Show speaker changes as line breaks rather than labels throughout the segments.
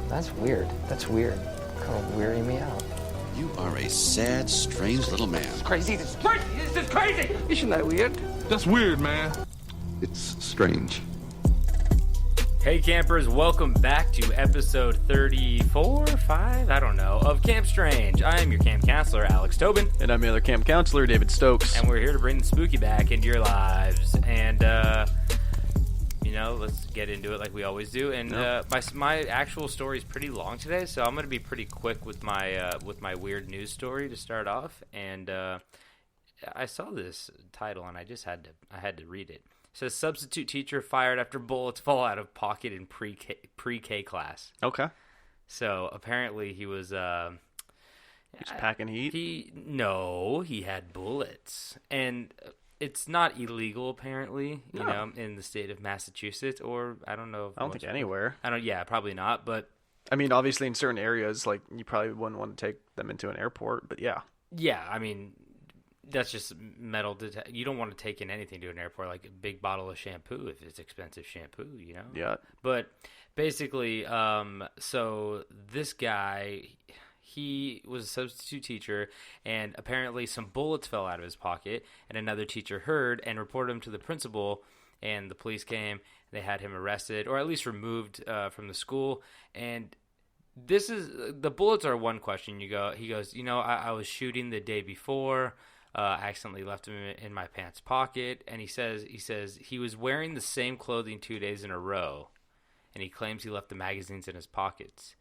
That's weird. That's weird. Kind of weirding me out.
You are a sad, strange little man.
Crazy. This is crazy. This is crazy. Isn't that weird?
That's weird, man.
It's strange.
Hey campers, welcome back to episode 34, 5, I don't know, of Camp Strange. I am your camp counselor, Alex Tobin.
And I'm your other camp counselor, David Stokes.
And we're here to bring the spooky back into your lives. And, let's get into it like we always do. And my actual story is pretty long today, so I'm going to be pretty quick with my weird news story to start off. And I saw this title, and I had to read it. It says, substitute teacher fired after bullets fall out of pocket in pre-K class.
Okay.
So, apparently he was...
He's packing heat?
He had bullets. And it's not illegal, apparently, in the state of Massachusetts, or I don't know.
I don't think anywhere.
Yeah, probably not, but...
I mean, obviously in certain areas, like, you probably wouldn't want to take them into an airport, but yeah.
Yeah, I mean... That's just metal. You don't want to take in anything to an airport, like a big bottle of shampoo if it's expensive shampoo,
Yeah.
But basically, so this guy, he was a substitute teacher, and apparently some bullets fell out of his pocket, and another teacher heard and reported him to the principal, and the police came. They had him arrested, or at least removed from the school, and... the bullets are one question. He goes, I was shooting the day before. I accidentally left them in my pants pocket, and he says he was wearing the same clothing 2 days in a row, and he claims he left the magazines in his pockets.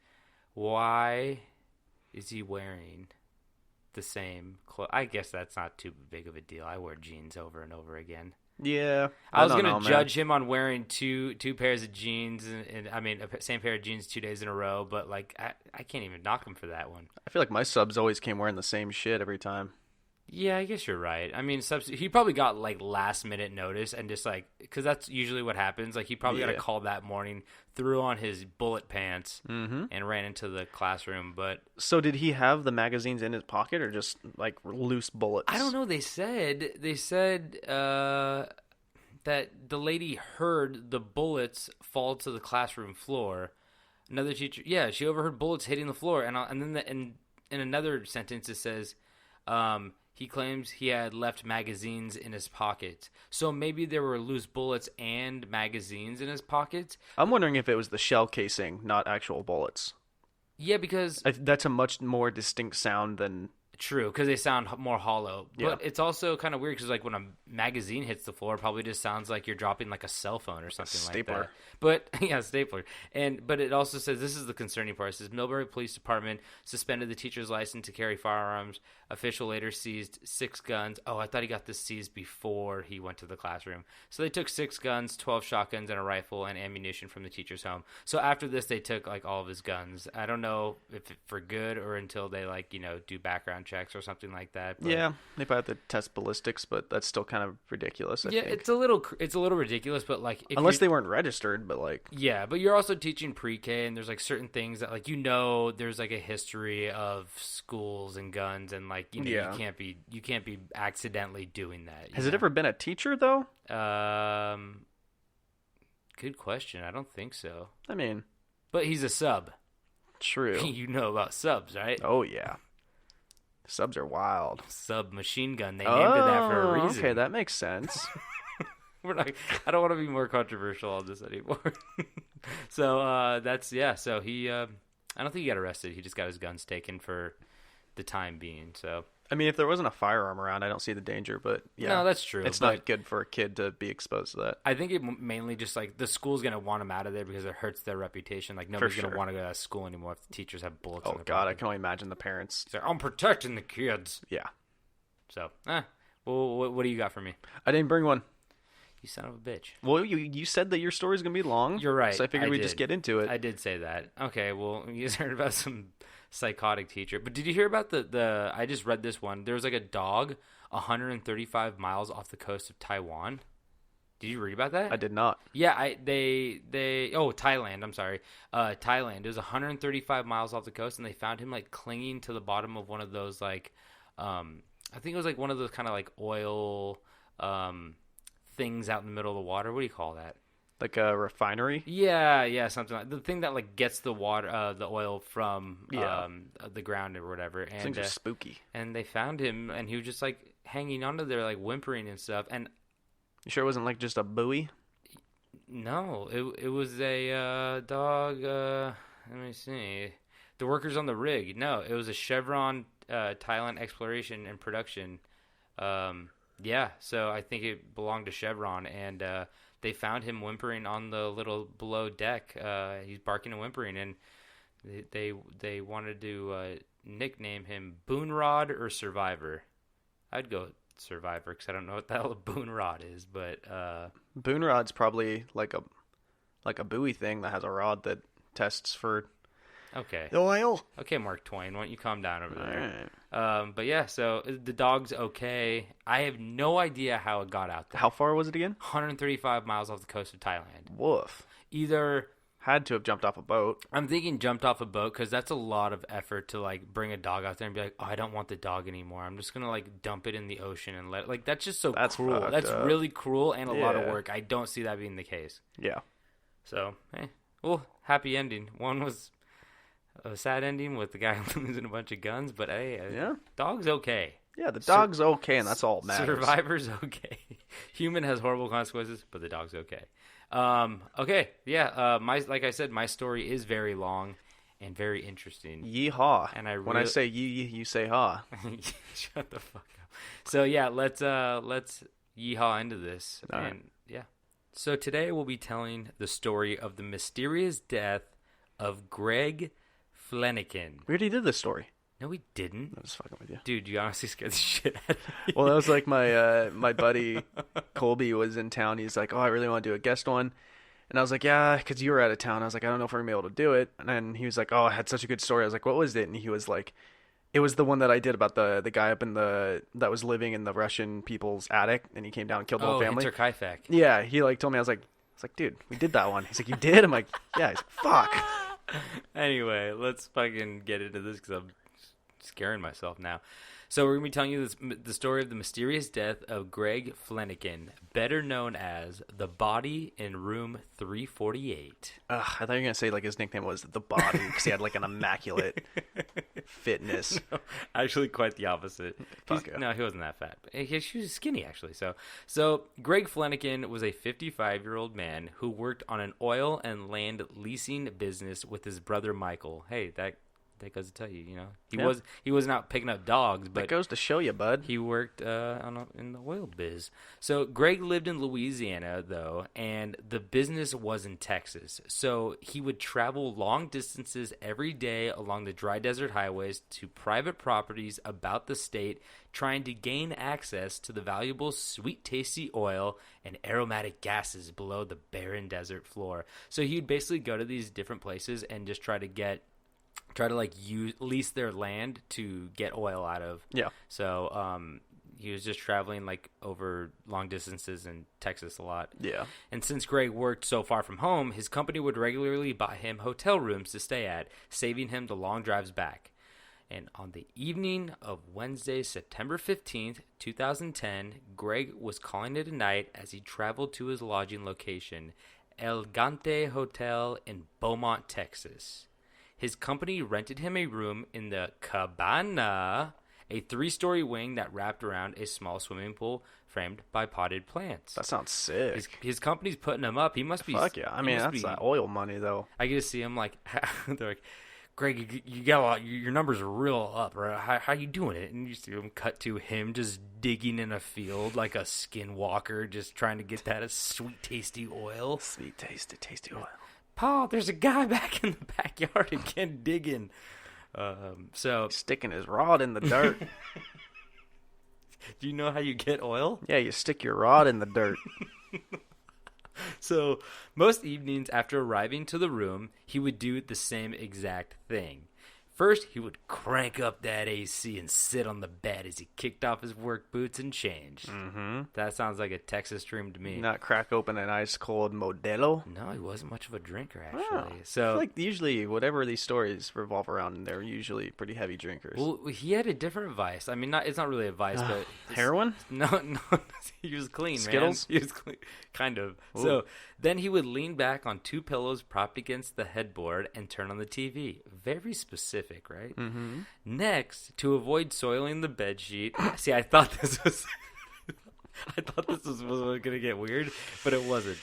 Why is he wearing the same clothes? I guess that's not too big of a deal. I wear jeans over and over again.
Yeah,
I was going to judge him on wearing two pairs of jeans, and I mean, same pair of jeans 2 days in a row, but like I can't even knock him for that one.
I feel like my subs always came wearing the same shit every time.
Yeah, I guess you're right. I mean, he probably got like last minute notice and just like, because that's usually what happens. Like he probably got a call that morning, threw on his bullet pants, and ran into the classroom. But
so did he have the magazines in his pocket or just like loose bullets?
I don't know. They said that the lady heard the bullets fall to the classroom floor. Another teacher, she overheard bullets hitting the floor, and then in another sentence it says, he claims he had left magazines in his pocket. So maybe there were loose bullets and magazines in his pocket.
I'm wondering if it was the shell casing, not actual bullets.
Yeah, because...
that's a much more distinct sound than...
True, because they sound more hollow.
Yeah.
But it's also kind of weird because like when a magazine hits the floor, it probably just sounds like you're dropping like a cell phone or something like that. But stapler. But it also says, this is the concerning part. It says, Millbury Police Department suspended the teacher's license to carry firearms. Official later seized 6 guns. Oh, I thought he got this seized before he went to the classroom. So they took 6 guns, 12 shotguns, and a rifle and ammunition from the teacher's home. So after this, they took like all of his guns. I don't know if for good or until they do background checks or something like that. But
yeah, they probably have to test ballistics, but that's still kind of ridiculous. I think.
It's a little ridiculous, but like
unless they weren't registered, but like
but you're also teaching pre-K, and there's like certain things that like there's like a history of schools and guns, and like you can't be accidentally doing that.
Has it ever been a teacher though?
Good question. I don't think so.
I mean,
but he's a sub.
True.
You know about subs, right?
Oh yeah. Subs are wild.
Sub machine gun. They named it that for a reason.
Okay, that makes sense.
I don't want to be more controversial on this anymore. So So he, I don't think he got arrested. He just got his guns taken for the time being. So
I mean, if there wasn't a firearm around, I don't see the danger. But yeah,
no, that's true.
It's not good for a kid to be exposed to that.
I think it mainly just like the school's gonna want them out of there because it hurts their reputation. Like nobody's gonna want to go to that school anymore if the teachers have bullets.
Oh God, I can only imagine the parents.
I'm protecting the kids.
Yeah.
So, well, what do you got for me?
I didn't bring one.
You son of a bitch.
Well, you said that your story's gonna be long.
You're right.
So I figured we'd just get into it.
I did say that. Okay. Well, you guys heard about some psychotic teacher, but did you hear about the I just read this one. There was like a dog 135 miles off the coast of Taiwan. Did you read about that?
I did not.
Yeah, Thailand. I'm sorry, Thailand. It was 135 miles off the coast, and they found him like clinging to the bottom of one of those like, I think it was like one of those kind of like oil, things out in the middle of the water. What do you call that?
Like a refinery?
Yeah, something like the thing that like gets the water, the oil from
Yeah.
the ground or whatever.
These
And
things are spooky.
and they found him, and he was just like hanging onto there, like whimpering and stuff. And
You sure it wasn't like just a buoy?
no, it was a dog. Let me see. The workers on the rig. No, it was a Chevron Thailand exploration and production. Yeah, so I think it belonged to Chevron, and they found him whimpering on the little below deck. He's barking and whimpering, and they wanted to nickname him Boonrod or Survivor. I'd go Survivor because I don't know what the hell a Boonrod is, but
Boon rod's probably like a buoy thing that has a rod that tests for
okay.
the oil.
Okay, Mark Twain, why don't you calm down over there?
Alright.
But yeah, so the dog's okay. I have no idea how it got out there.
How far was it again?
135 miles off the coast of Thailand.
Woof.
Either
Had to have jumped off a boat.
I'm thinking jumped off a boat because that's a lot of effort to like bring a dog out there and be like, oh, I don't want the dog anymore. I'm just gonna like dump it in the ocean and let it. Like that's just so
That's
cruel.
fucked
That's
up.
really cruel and a lot of
Yeah.
work. I don't see that being the case.
Yeah.
So, well, happy ending. One was a sad ending with the guy losing a bunch of guns, but hey,
Yeah.
dog's okay.
Yeah, the dog's okay, and that's all that matters.
Survivor's okay. Human has horrible consequences, but the dog's okay. Okay, yeah. Like I said, my story is very long and very interesting.
Yeehaw.
And I
when I
really-
say yee, you say ha.
Shut the fuck up. So yeah, let's yeehaw into this.
All
and
right.
yeah. So today we'll be telling the story of the mysterious death of Greg Flanagan.
We already did this story.
No, we didn't.
I'm just fucking with you.
Dude, you honestly scared the shit out of me.
Well, that was like my my buddy Colby was in town. He's like, oh, I really want to do a guest one. And I was like, yeah, because you were out of town. I was like, I don't know if we're going to be able to do it. And then he was like, oh, I had such a good story. I was like, what was it? And he was like, it was the one that I did about the guy up in that was living in the Russian people's attic. And he came down and killed the whole family.
Hinter Kaifek.
Yeah, he like told me. I was like, dude, we did that one. He's like, you did? I'm like, yeah. He's like, fuck.
Anyway, let's fucking get into this because I'm scaring myself now. So we're going to be telling you the story of the mysterious death of Greg Flanagan, better known as the body in room 348.
I thought you were going to say like his nickname was The Body because he had like an immaculate fitness.
Actually, quite the opposite.
Fuck yeah.
No, he wasn't that fat. He was skinny, actually. So Greg Flanagan was a 55-year-old man who worked on an oil and land leasing business with his brother Michael. Hey, that goes to tell you, he wasn't out picking up dogs, but
That goes to show you, bud.
he worked in the oil biz. So Greg lived in Louisiana, though, and the business was in Texas. So he would travel long distances every day along the dry desert highways to private properties about the state, trying to gain access to the valuable sweet, tasty oil and aromatic gases below the barren desert floor. So he'd basically go to these different places and just try to lease their land to get oil out of.
Yeah.
So he was just traveling like over long distances in Texas a lot.
Yeah.
And since Greg worked so far from home, his company would regularly buy him hotel rooms to stay at, saving him the long drives back. And on the evening of Wednesday, September 15th, 2010, Greg was calling it a night as he traveled to his lodging location, El Gante Hotel in Beaumont, Texas. His company rented him a room in the Cabana, a 3-story wing that wrapped around a small swimming pool framed by potted plants.
That sounds sick.
His company's putting him up. He must be.
Fuck yeah. I mean, that's that oil money, though.
I get to see him like, they're like, Greg, you got a lot. Your numbers are real up, right? How you doing it? And you see him cut to him just digging in a field like a skinwalker, just trying to get that sweet, tasty oil.
Sweet, tasty oil.
Paul, there's a guy back in the backyard again digging. So
Sticking his rod in the dirt.
do you know how you get oil?
Yeah, you stick your rod in the dirt.
So most evenings after arriving to the room, he would do the same exact thing. First, he would crank up that AC and sit on the bed as he kicked off his work boots and changed. Mm-hmm. That sounds like a Texas dream to me.
Not crack open an ice cold Modelo.
No, he wasn't much of a drinker, actually.
Oh,
So,
I feel like usually whatever these stories revolve around, they're usually pretty heavy drinkers.
well, he had a different vice. I mean, it's not really a vice, but
Heroin?
No, he was clean,
Skittles?
man. He was clean, kind of.
Ooh.
So then he would lean back on 2 pillows propped against the headboard and turn on the TV. Very specific, right? Mm-hmm. Next, to avoid soiling the bed sheet. See, I thought this was going to get weird, but it wasn't.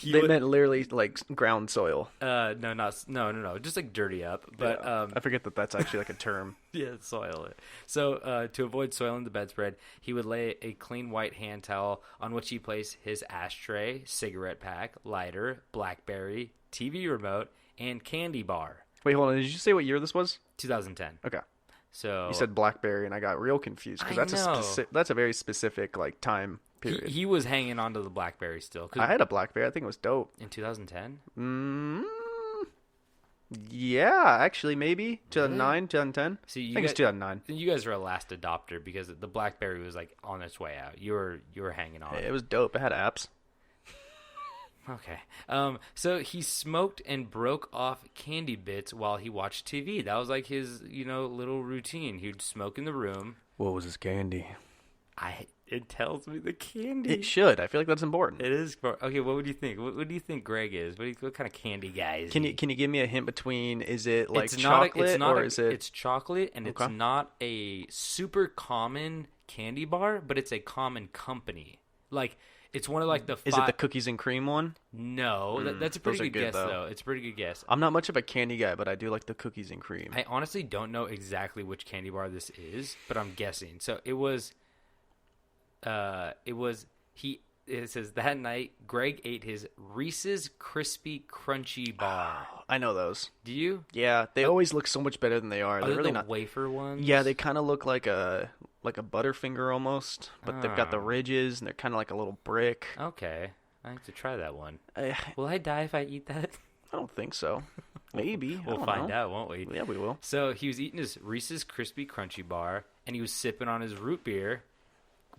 They meant literally like ground soil.
No, just like dirty up. But
Yeah. I forget that that's actually like a term.
yeah, soil it. So to avoid soiling the bedspread, he would lay a clean white hand towel on which he placed his ashtray, cigarette pack, lighter, BlackBerry, TV remote, and candy bar.
Wait, hold on. Did you say what year this was?
2010.
Okay.
So
You said BlackBerry, and I got real confused because that's a very specific like time period.
he was hanging on to the BlackBerry still. 'Cause
I had a BlackBerry. I think it was dope.
in 2010.
Yeah, actually, maybe 2009, 2010.
See,
I think it's 2009.
You guys were a last adopter because the BlackBerry was like on its way out. You were hanging on.
It was dope. It had apps.
Okay. So he smoked and broke off candy bits while he watched TV. That was like his, little routine. He'd smoke in the room.
What was his candy?
It tells me the candy.
It should. I feel like that's important.
It is. Okay, what would you think? What do you think Greg is? What kind of candy guy is
Can
he?
you give me a hint between? Is it like
It's
chocolate
not
or is it?
It's chocolate, and
Okay.
it's not a super common candy bar, but it's a common company. Like it's one of like the.
Is it the cookies and cream one?
No, that's a pretty
those are
good
good,
guess
though.
though. It's a pretty good guess.
I'm not much of a candy guy, but I do like the cookies and cream.
I honestly don't know exactly which candy bar this is, but I'm guessing. So it was. It says that night Greg ate his Reese's Crispy Crunchy bar.
I know those.
Do you?
Yeah, they always look so much better than they are.
Are
They're
they
really
the
not.
wafer ones?
Yeah, they kind of look like a Butterfinger almost, but they've got the ridges and they're kind of like a little brick.
Okay, I have to try that one.
I
Will I die if I eat that?
don't think so. Maybe. I
We'll
don't
find
know.
out, won't we?
Yeah, we will.
So he was eating his Reese's Crispy Crunchy bar, and he was sipping on his root beer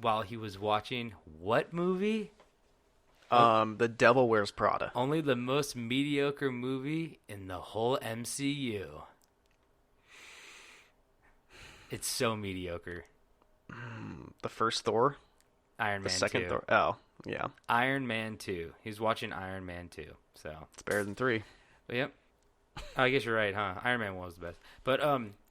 while he was watching what movie?
The Devil Wears Prada.
Only the most mediocre movie in the whole MCU. It's so mediocre.
The first Thor.
Iron
The
Man
second
2.
Thor. Oh, yeah.
Iron Man 2. He's watching Iron Man 2. So,
It's better than 3.
but yep. I guess you're right, huh? Iron Man 1 was the best. But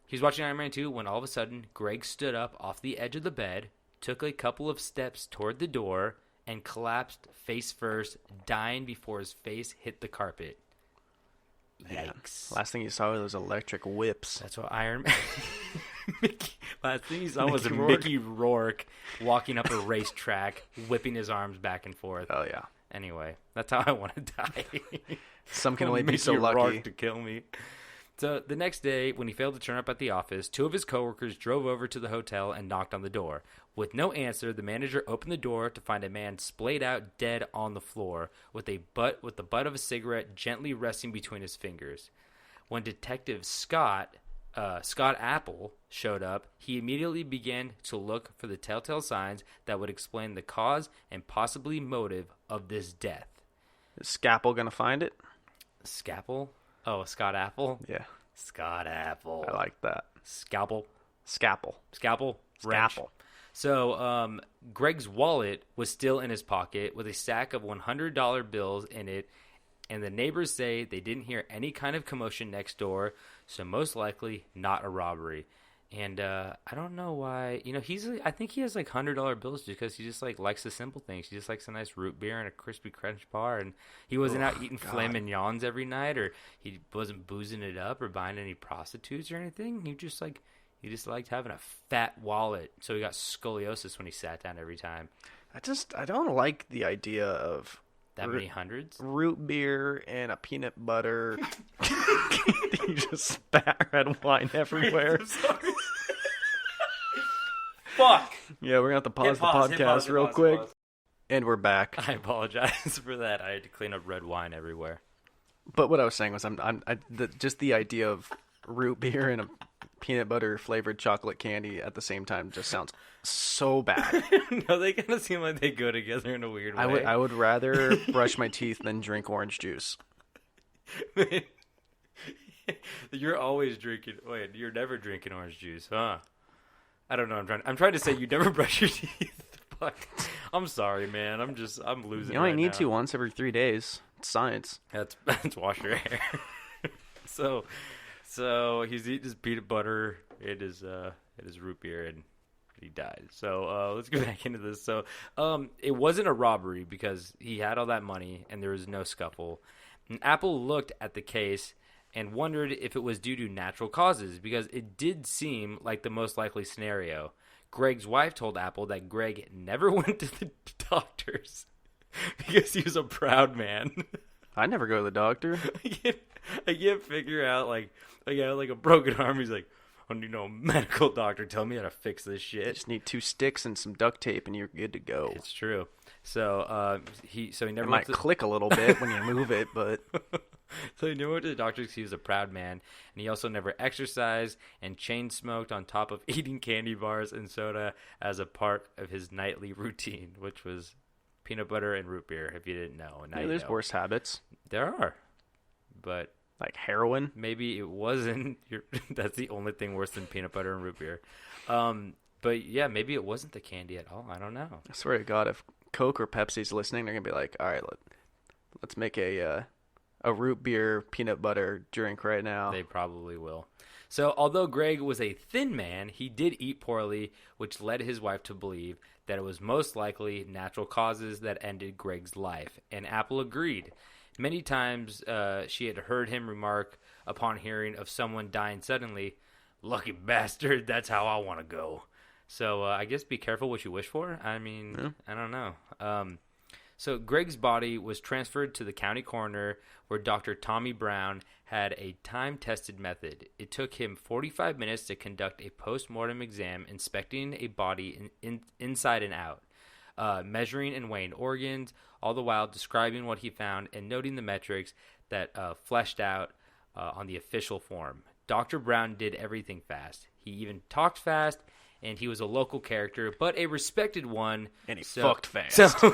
he's watching Iron Man 2 when all of a sudden Greg stood up off the edge of the bed, took a couple of steps toward the door, and collapsed face first, dying before his face hit the carpet. Yikes.
Last thing you saw was electric whips.
That's what Iron Man... Last thing he saw was
Mickey Rourke.
Mickey Rourke walking up a racetrack, whipping his arms back and forth.
Oh, yeah.
Anyway, that's how I want to die.
Some can
I want
only be so
Mickey
lucky.
Rourke to kill me. So the next day, when he failed to turn up at the office, 2 of his coworkers drove over to the hotel and knocked on the door. With no answer, the manager opened the door to find a man splayed out dead on the floor with the butt of a cigarette gently resting between his fingers. When Detective Scott Apple showed up, he immediately began to look for the telltale signs that would explain the cause and possibly motive of this death.
Is Scapple gonna find it?
Scalpel? Oh, Scott Apple?
Yeah.
Scott Apple.
I like that.
Scalpel.
Scapple.
Wrench.
Scapple.
So, Greg's wallet was still in his pocket with a stack of $100 bills in it, and the neighbors say they didn't hear any kind of commotion next door, so most likely not a robbery. And I don't know why. I think he has like $100 bills because he just like likes the simple things. He just likes a nice root beer and a crispy crunch bar, and he wasn't out eating filet mignons every night, or he wasn't boozing it up or buying any prostitutes or anything. He just liked having a fat wallet, so he got scoliosis when he sat down every time.
I don't like the idea of
That many hundreds?
root beer and a peanut butter. You just spat red wine everywhere.
Fuck!
Yeah, we're gonna have to pause the
pause,
podcast
hit pause, hit
real
pause,
quick.
pause.
And we're back.
I apologize for that. I had to clean up red wine everywhere.
But what I was saying was, just the idea of root beer and a peanut butter flavored chocolate candy at the same time just sounds so bad.
No, they kind of seem like they go together in a weird way.
I would rather brush my teeth than drink orange juice.
Man, you're always drinking. Wait, you're never drinking orange juice, huh? I don't know. I'm trying to say you never brush your teeth. Fuck. I'm sorry, man. I'm losing.
You only
right
need
now.
to once every 3 days. It's science.
That's wash your hair. So he's eating his peanut butter. It is root beer, and he died. So let's go back into this. So it wasn't a robbery because he had all that money and there was no scuffle. And Apple looked at the case and wondered if it was due to natural causes because it did seem like the most likely scenario. Greg's wife told Apple that Greg never went to the doctors because he was a proud man.
I never go to the doctor.
I can't figure out, like, I got like a broken arm. He's like, I need no medical doctor. Tell me how to fix this shit.
Just need 2 sticks and some duct tape, and you're good to go.
It's true. So he never
It might click a little bit when you move it, but
So he never went to the doctor because he was a proud man, and he also never exercised and chain smoked on top of eating candy bars and soda as a part of his nightly routine, which was peanut butter and root beer, if you didn't know. Now
yeah,
you
there's
know.
worse habits.
There are. But
Like heroin.
maybe it wasn't. That's the only thing worse than peanut butter and root beer. But yeah, maybe it wasn't the candy at all. I don't know.
I swear to God, if Coke or Pepsi's listening, they're going to be like, all right, let's make a root beer peanut butter drink right now.
They probably will. So although Greg was a thin man, he did eat poorly, which led his wife to believe that it was most likely natural causes that ended Greg's life. And Apple agreed. Many times she had heard him remark upon hearing of someone dying suddenly, "Lucky bastard, that's how I want to go." So I guess be careful what you wish for. I mean,
Yeah.
I don't know. So Greg's body was transferred to the county coroner where Dr. Tommy Brown had a time-tested method. It took him 45 minutes to conduct a post-mortem exam inspecting a body inside and out, measuring and weighing organs, all the while describing what he found and noting the metrics that fleshed out on the official form. Dr. Brown did everything fast. He even talked fast, and he was a local character, but a respected one.
And he fucked fast.
So,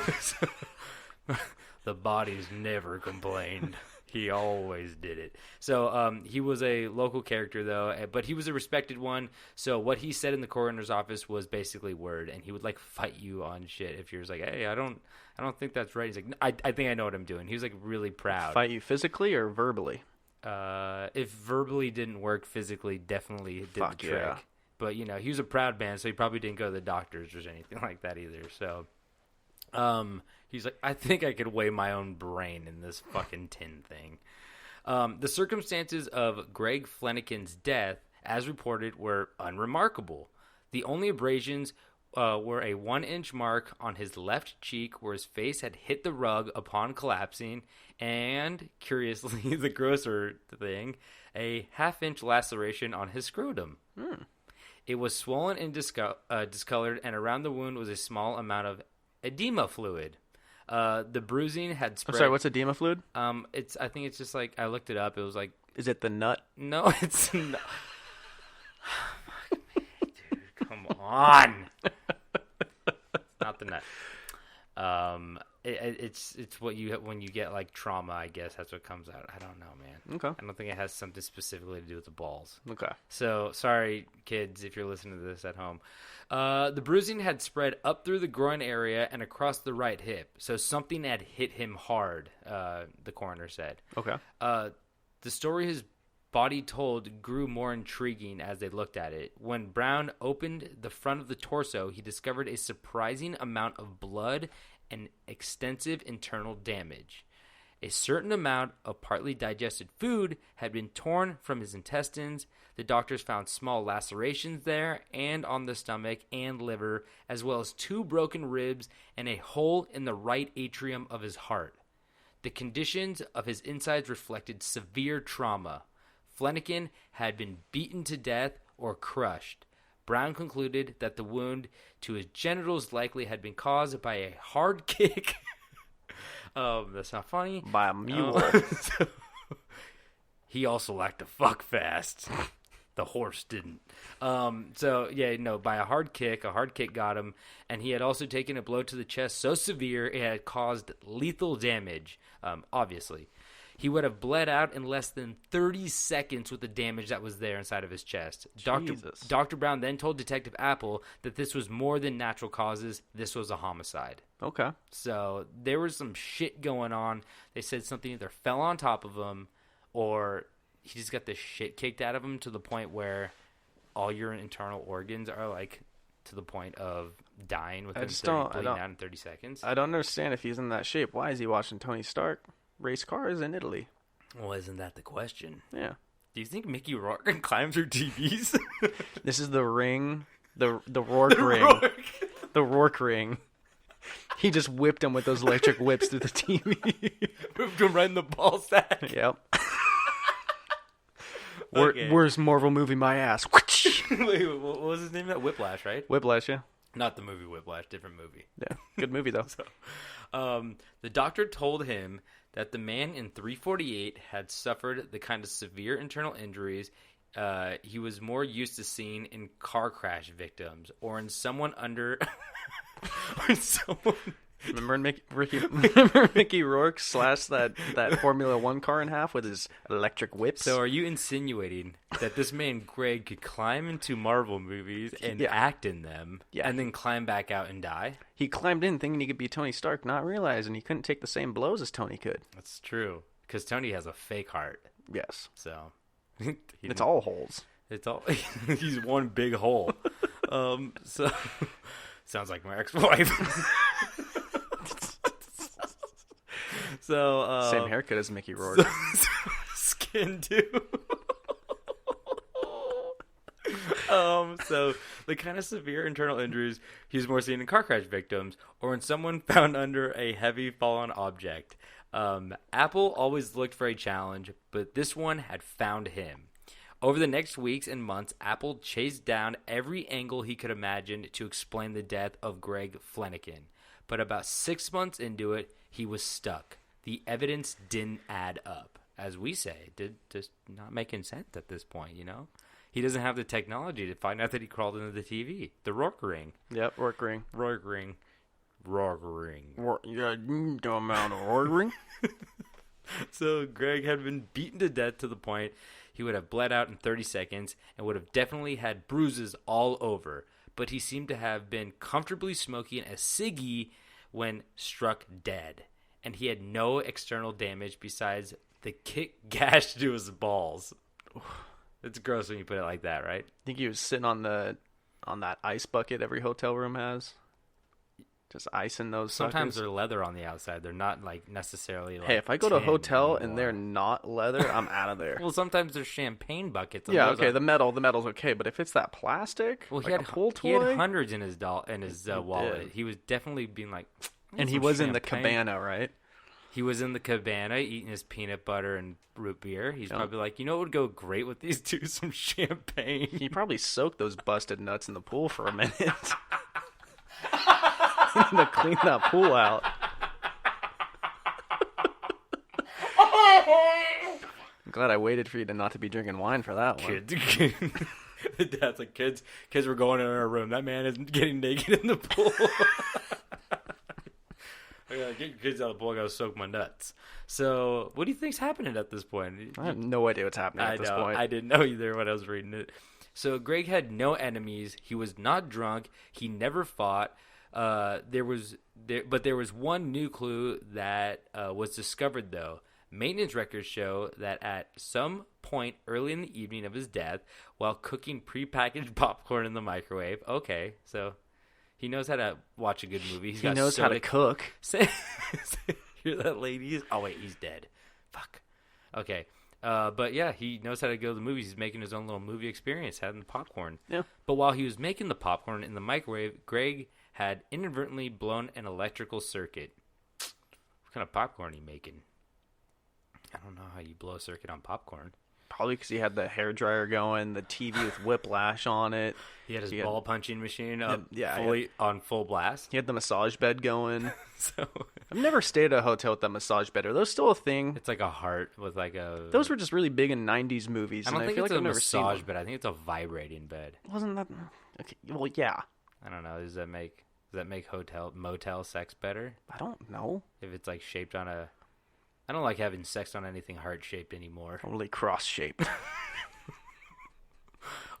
the bodies never complained. He always did it. So he was a local character, though, but he was a respected one. So what he said in the coroner's office was basically word, and he would like fight you on shit if you're just like, "Hey, I don't think that's right." He's like, I think I know what I'm doing." He was like really proud.
Fight you physically or verbally?
If verbally didn't work, physically definitely did
Fuck
the trick.
yeah.
But you know, he was a proud man, so he probably didn't go to the doctors or anything like that either. So, he's like, I think I could weigh my own brain in this fucking tin thing. The circumstances of Greg Flanagan's death, as reported, were unremarkable. The only abrasions were a 1-inch mark on his left cheek where his face had hit the rug upon collapsing, and, curiously, the grosser thing, a half-inch laceration on his scrotum. It was swollen and discolored, and around the wound was a small amount of edema fluid. The bruising had spread.
I'm sorry, what's edema fluid?
I think it's just like, I looked it up. It was like,
Is it the nut?
no, it's not. Fuck me, dude, come on. It's not the nut. It's what you when you get like trauma. I guess that's what comes out. I don't know, man.
Okay.
I don't think it has something specifically to do with the balls.
Okay.
So, sorry, kids, if you're listening to this at home. The bruising had spread up through the groin area and across the right hip. So, something had hit him hard, the coroner said.
Okay.
The story his body told grew more intriguing as they looked at it. When Brown opened the front of the torso, he discovered a surprising amount of blood and extensive internal damage. A certain amount of partly digested food had been torn from his intestines. The doctors found small lacerations there and on the stomach and liver, as well as 2 broken ribs and a hole in the right atrium of his heart. The conditions of his insides reflected severe trauma. Flanagan had been beaten to death or crushed. Brown concluded that the wound to his genitals likely had been caused by a hard kick. That's not funny.
By a mule.
He also liked to fuck fast. The horse didn't. By a hard kick got him, and he had also taken a blow to the chest so severe it had caused lethal damage. Obviously, he would have bled out in less than 30 seconds with the damage that was there inside of his chest. Dr. Brown then told Detective Apple that this was more than natural causes. This was a homicide.
Okay.
So there was some shit going on. They said something either fell on top of him or he just got the shit kicked out of him to the point where all your internal organs are like to the point of dying within bleeding out in 30 seconds.
I don't understand if he's in that shape. Why is he watching Tony Stark race cars in Italy?
Well, isn't that the question?
Yeah.
Do you think Mickey Rourke can climb through TVs?
This is the ring, the Rourke ring. The Rourke ring. He just whipped him with those electric whips through the TV.
Whipped him right in the ball sack.
Yep.
Okay.
Where's Marvel movie my ass?
Wait, what was his name? That Whiplash, right?
Whiplash, yeah.
Not the movie Whiplash, different movie.
Yeah, good movie though.
The doctor told him that the man in 348 had suffered the kind of severe internal injuries he was more used to seeing in car crash victims or in someone under...
Remember Mickey Rourke slashed that Formula One car in half with his electric whips?
So are you insinuating that this man Greg could climb into Marvel movies and act in them and then climb back out and die?
He climbed in thinking he could be Tony Stark, not realizing he couldn't take the same blows as Tony could.
That's true, because Tony has a fake heart.
Yes.
So
it's all holes.
It's all he's one big hole. So sounds like my ex-wife. So
same haircut as Mickey Rourke.
Skin too. So the kind of severe internal injuries he's more seen in car crash victims or in someone found under a heavy fallen object. Apple always looked for a challenge, but this one had found him. Over the next weeks and months, Apple chased down every angle he could imagine to explain the death of Greg Flanagan. But about 6 months into it, he was stuck. The evidence didn't add up. As we say, just not making sense at this point, you know? He doesn't have the technology to find out that he crawled into the TV. The Rourke ring.
Yep, Rourke ring.
Rourke ring. Rourke ring.
Dumb out of Rourke ring.
So Greg had been beaten to death to the point he would have bled out in 30 seconds and would have definitely had bruises all over. But he seemed to have been comfortably smoking a ciggy when struck dead. And he had no external damage besides the kick gash to his balls. It's gross when you put it like that, right?
I think he was sitting on that ice bucket every hotel room has. Just icing those
Sometimes
suckers.
they're leather on the outside. They're not like necessarily like
Hey, if I go to a hotel
tin
and they're not leather, I'm out of there.
Well, sometimes they're champagne buckets.
Yeah, okay, the metal's okay, but if it's that plastic,
Well,
like
he had
a pool toy,
he had hundreds in his wallet.
did.
He was definitely being like,
and he
some
was in the
champagne.
cabana, right?
He was in the cabana eating his peanut butter and root beer. He's probably like, you know what would go great with these two? Some champagne.
He probably soaked those busted nuts in the pool for a minute. To clean that pool out. I'm glad I waited for you to not to be drinking wine for that one.
Kids. The dad's like, kids were going in our room. That man is getting naked in the pool. I gotta get your kids out of the pool. I gotta soak my nuts. So, what do you think's happening at this point?
I have no idea what's happening at this point.
I didn't know either when I was reading it. So, Greg had no enemies. He was not drunk. He never fought. There was one new clue that was discovered, though. Maintenance records show that at some point early in the evening of his death, while cooking prepackaged popcorn in the microwave, okay, so he knows how to watch a good movie.
He knows how to cook.
Hear that, ladies? Oh, wait, he's dead. Fuck. Okay. But yeah, he knows how to go to the movies. He's making his own little movie experience, having the popcorn.
Yeah.
But while he was making the popcorn in the microwave, Greg had inadvertently blown an electrical circuit. What kind of popcorn are you making? I don't know how you blow a circuit on popcorn.
Probably because he had the hairdryer going, the TV with Whiplash on it.
He had his ball punching machine up on full blast.
He had the massage bed going.
So
I've never stayed at a hotel with that massage bed. Are those still a thing?
it's like a heart with like a...
Those were just really big in 90s movies.
I don't think
feel
it's
like
a
I've never seen
massage
them.
bed. I think it's a vibrating bed.
Wasn't that... Okay, well, yeah.
I don't know. Does that make motel sex better?
I don't know.
If it's like shaped on a... I don't like having sex on anything heart-shaped anymore.
Totally cross-shaped.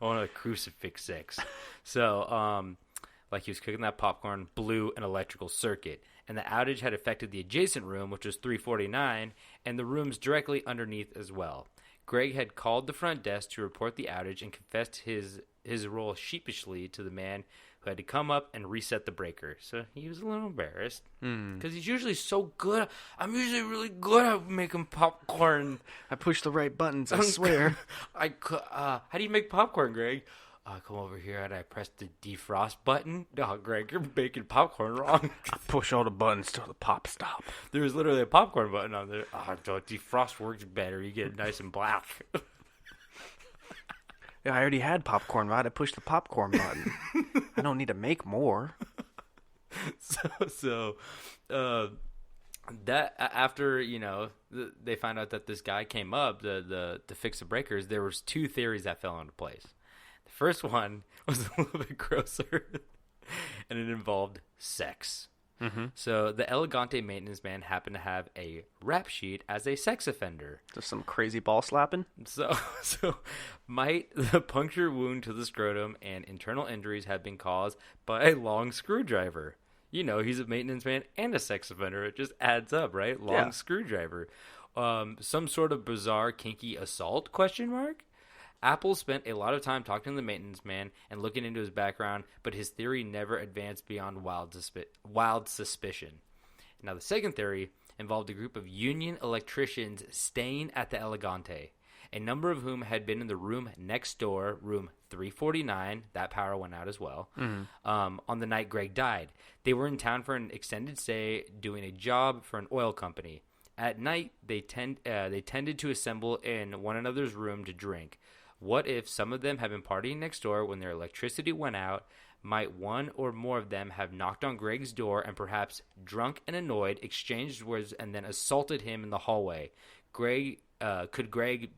I want a crucifix sex. So, like he was cooking that popcorn, blew an electrical circuit. And the outage had affected the adjacent room, which was 349, and the rooms directly underneath as well. Greg had called the front desk to report the outage and confessed his role sheepishly to the man who had to come up and reset the breaker. So he was a little embarrassed because he's usually so good. I'm usually really good at making popcorn.
I pushed the right buttons, I swear.
How do you make popcorn, Greg? I come over here and I press the defrost button. No, Greg, you're making popcorn wrong.
I push all the buttons till the pop stop.
There was literally a popcorn button on there. Oh, defrost works better. You get it nice and black.
Yeah, I already had popcorn, right? I pushed the popcorn button. I don't need to make more.
So that after they found out that this guy came up to fix the breakers, there was two theories that fell into place. The first one was a little bit grosser, and it involved sex. Mm-hmm. So the Elegante maintenance man happened to have a rap sheet as a sex offender.
Just some crazy ball slapping?
So might the puncture wound to the scrotum and internal injuries have been caused by a long screwdriver? He's a maintenance man and a sex offender. It just adds up, right? Long screwdriver. Some sort of bizarre, kinky assault, ? Apple spent a lot of time talking to the maintenance man and looking into his background, but his theory never advanced beyond wild suspicion. Now, the second theory involved a group of union electricians staying at the Elegante, a number of whom had been in the room next door, room 349. That power went out as well, on the night Greg died. They were in town for an extended stay doing a job for an oil company. At night, they tended to assemble in one another's room to drink. What if some of them had been partying next door when their electricity went out? Might one or more of them have knocked on Greg's door and perhaps, drunk and annoyed, exchanged words and then assaulted him in the hallway? Could Greg,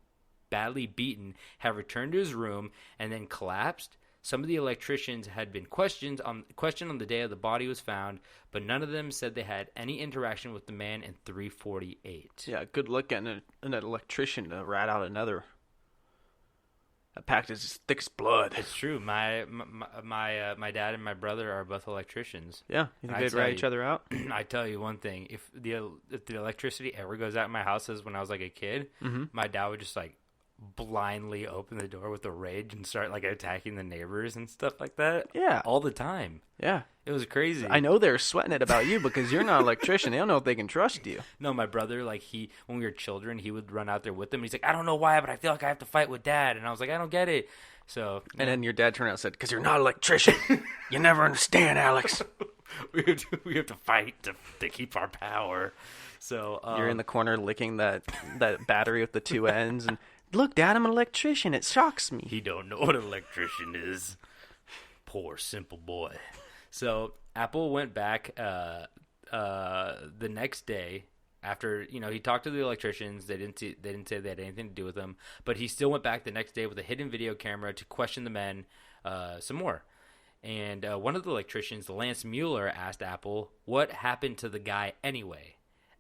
badly beaten, have returned to his room and then collapsed? Some of the electricians had been questioned on the day of the body was found, but none of them said they had any interaction with the man in 348.
Yeah, good luck getting an electrician to rat out another. That pact is as thick as blood.
It's true. My dad and my brother are both electricians.
Yeah, you think they'd rat each other out?
I tell you one thing: if the electricity ever goes out in my house, as when I was like a kid, my dad would just like blindly open the door with a rage and start like attacking the neighbors and stuff like that.
Yeah,
all the time.
Yeah,
it was crazy.
I know they're sweating it about you because you're not an electrician. They don't know if they can trust you.
No, my brother, like when we were children, he would run out there with them. He's like, I don't know why, but I feel like I have to fight with Dad. And I was like, I don't get it. So,
and then your dad turned out and said, because you're not an electrician. You never understand, Alex.
we have to fight to keep our power. So
you're in the corner licking that battery with the two ends and, look, Dad, I'm an electrician. It shocks me.
He don't know what an electrician is. Poor simple boy. So Apple went back the next day after he talked to the electricians. They didn't say they had anything to do with them, but he still went back the next day with a hidden video camera to question the men some more. And one of the electricians, Lance Mueller, asked Apple what happened to the guy anyway.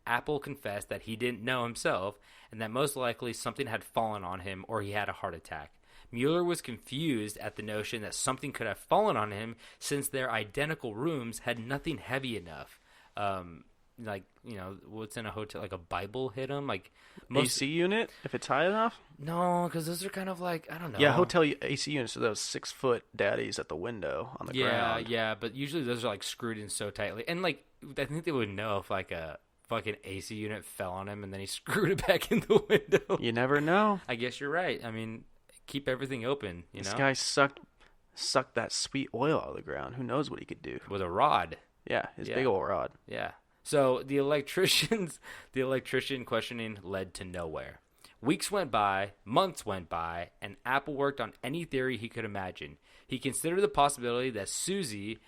Apple confessed that he didn't know himself and that most likely something had fallen on him or he had a heart attack. Mueller was confused at the notion that something could have fallen on him since their identical rooms had nothing heavy enough. What's in a hotel? Like a Bible hit him? Like
AC unit, if it's high enough?
No, because those are kind of like, I don't know.
Yeah, hotel AC units are those 6-foot daddies at the window on the ground.
Yeah, but usually those are like screwed in so tightly. And like, I think they would know if like a fucking AC unit fell on him and then he screwed it back in the window.
You never know.
I guess you're right. I mean, keep everything open,
This guy sucked that sweet oil out of the ground. Who knows what he could do?
With a rod.
Yeah, his big old rod.
Yeah. So the electrician questioning led to nowhere. Weeks went by, months went by, and Apple worked on any theory he could imagine. He considered the possibility that Susie,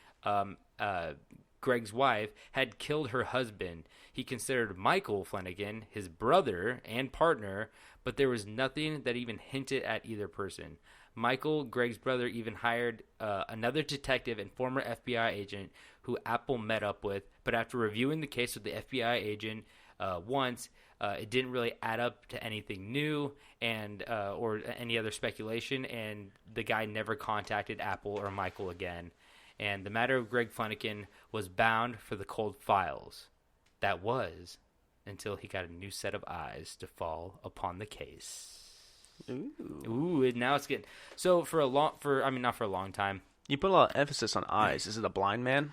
Greg's wife, had killed her husband. He considered Michael Flanagan, his brother and partner, but there was nothing that even hinted at either person. Michael, Greg's brother, even hired another detective and former FBI agent who Apple met up with, but after reviewing the case with the FBI agent once, it didn't really add up to anything new and or any other speculation, and the guy never contacted Apple or Michael again. And the matter of Greg Flanagan was bound for the cold files. That was until he got a new set of eyes to fall upon the case. Ooh, and now it's getting so not for a long time.
You put a lot of emphasis on eyes. Is it a blind man?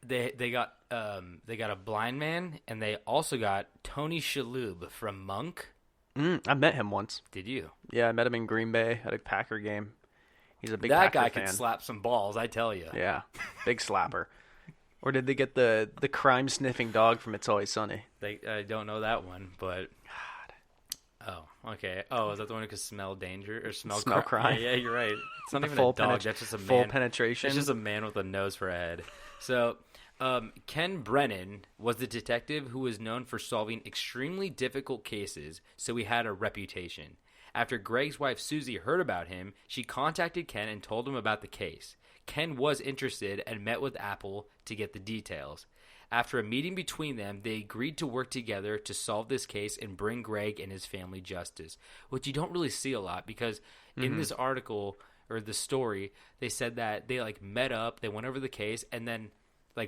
They got a blind man, and they also got Tony Shalhoub from Monk.
I met him once.
Did you?
Yeah, I met him in Green Bay at a Packer game. He's a big
that
Packer
guy
fan.
could slap some balls, I tell you.
Yeah, big slapper. Or did they get the crime sniffing dog from It's Always Sunny?
I don't know that one, but oh, okay. Oh, is that the one who could smell danger or smell
crime?
Yeah, you're right. It's not even
full
a dog. That's just a man.
Full penetration.
It's just a man with a nose for a head. So, Ken Brennan was the detective who was known for solving extremely difficult cases, so he had a reputation. After Greg's wife Susie heard about him, she contacted Ken and told him about the case. Ken was interested and met with Apple to get the details. After a meeting between them, they agreed to work together to solve this case and bring Greg and his family justice, which you don't really see a lot because in this article or the story, they said that they met up, they went over the case, and then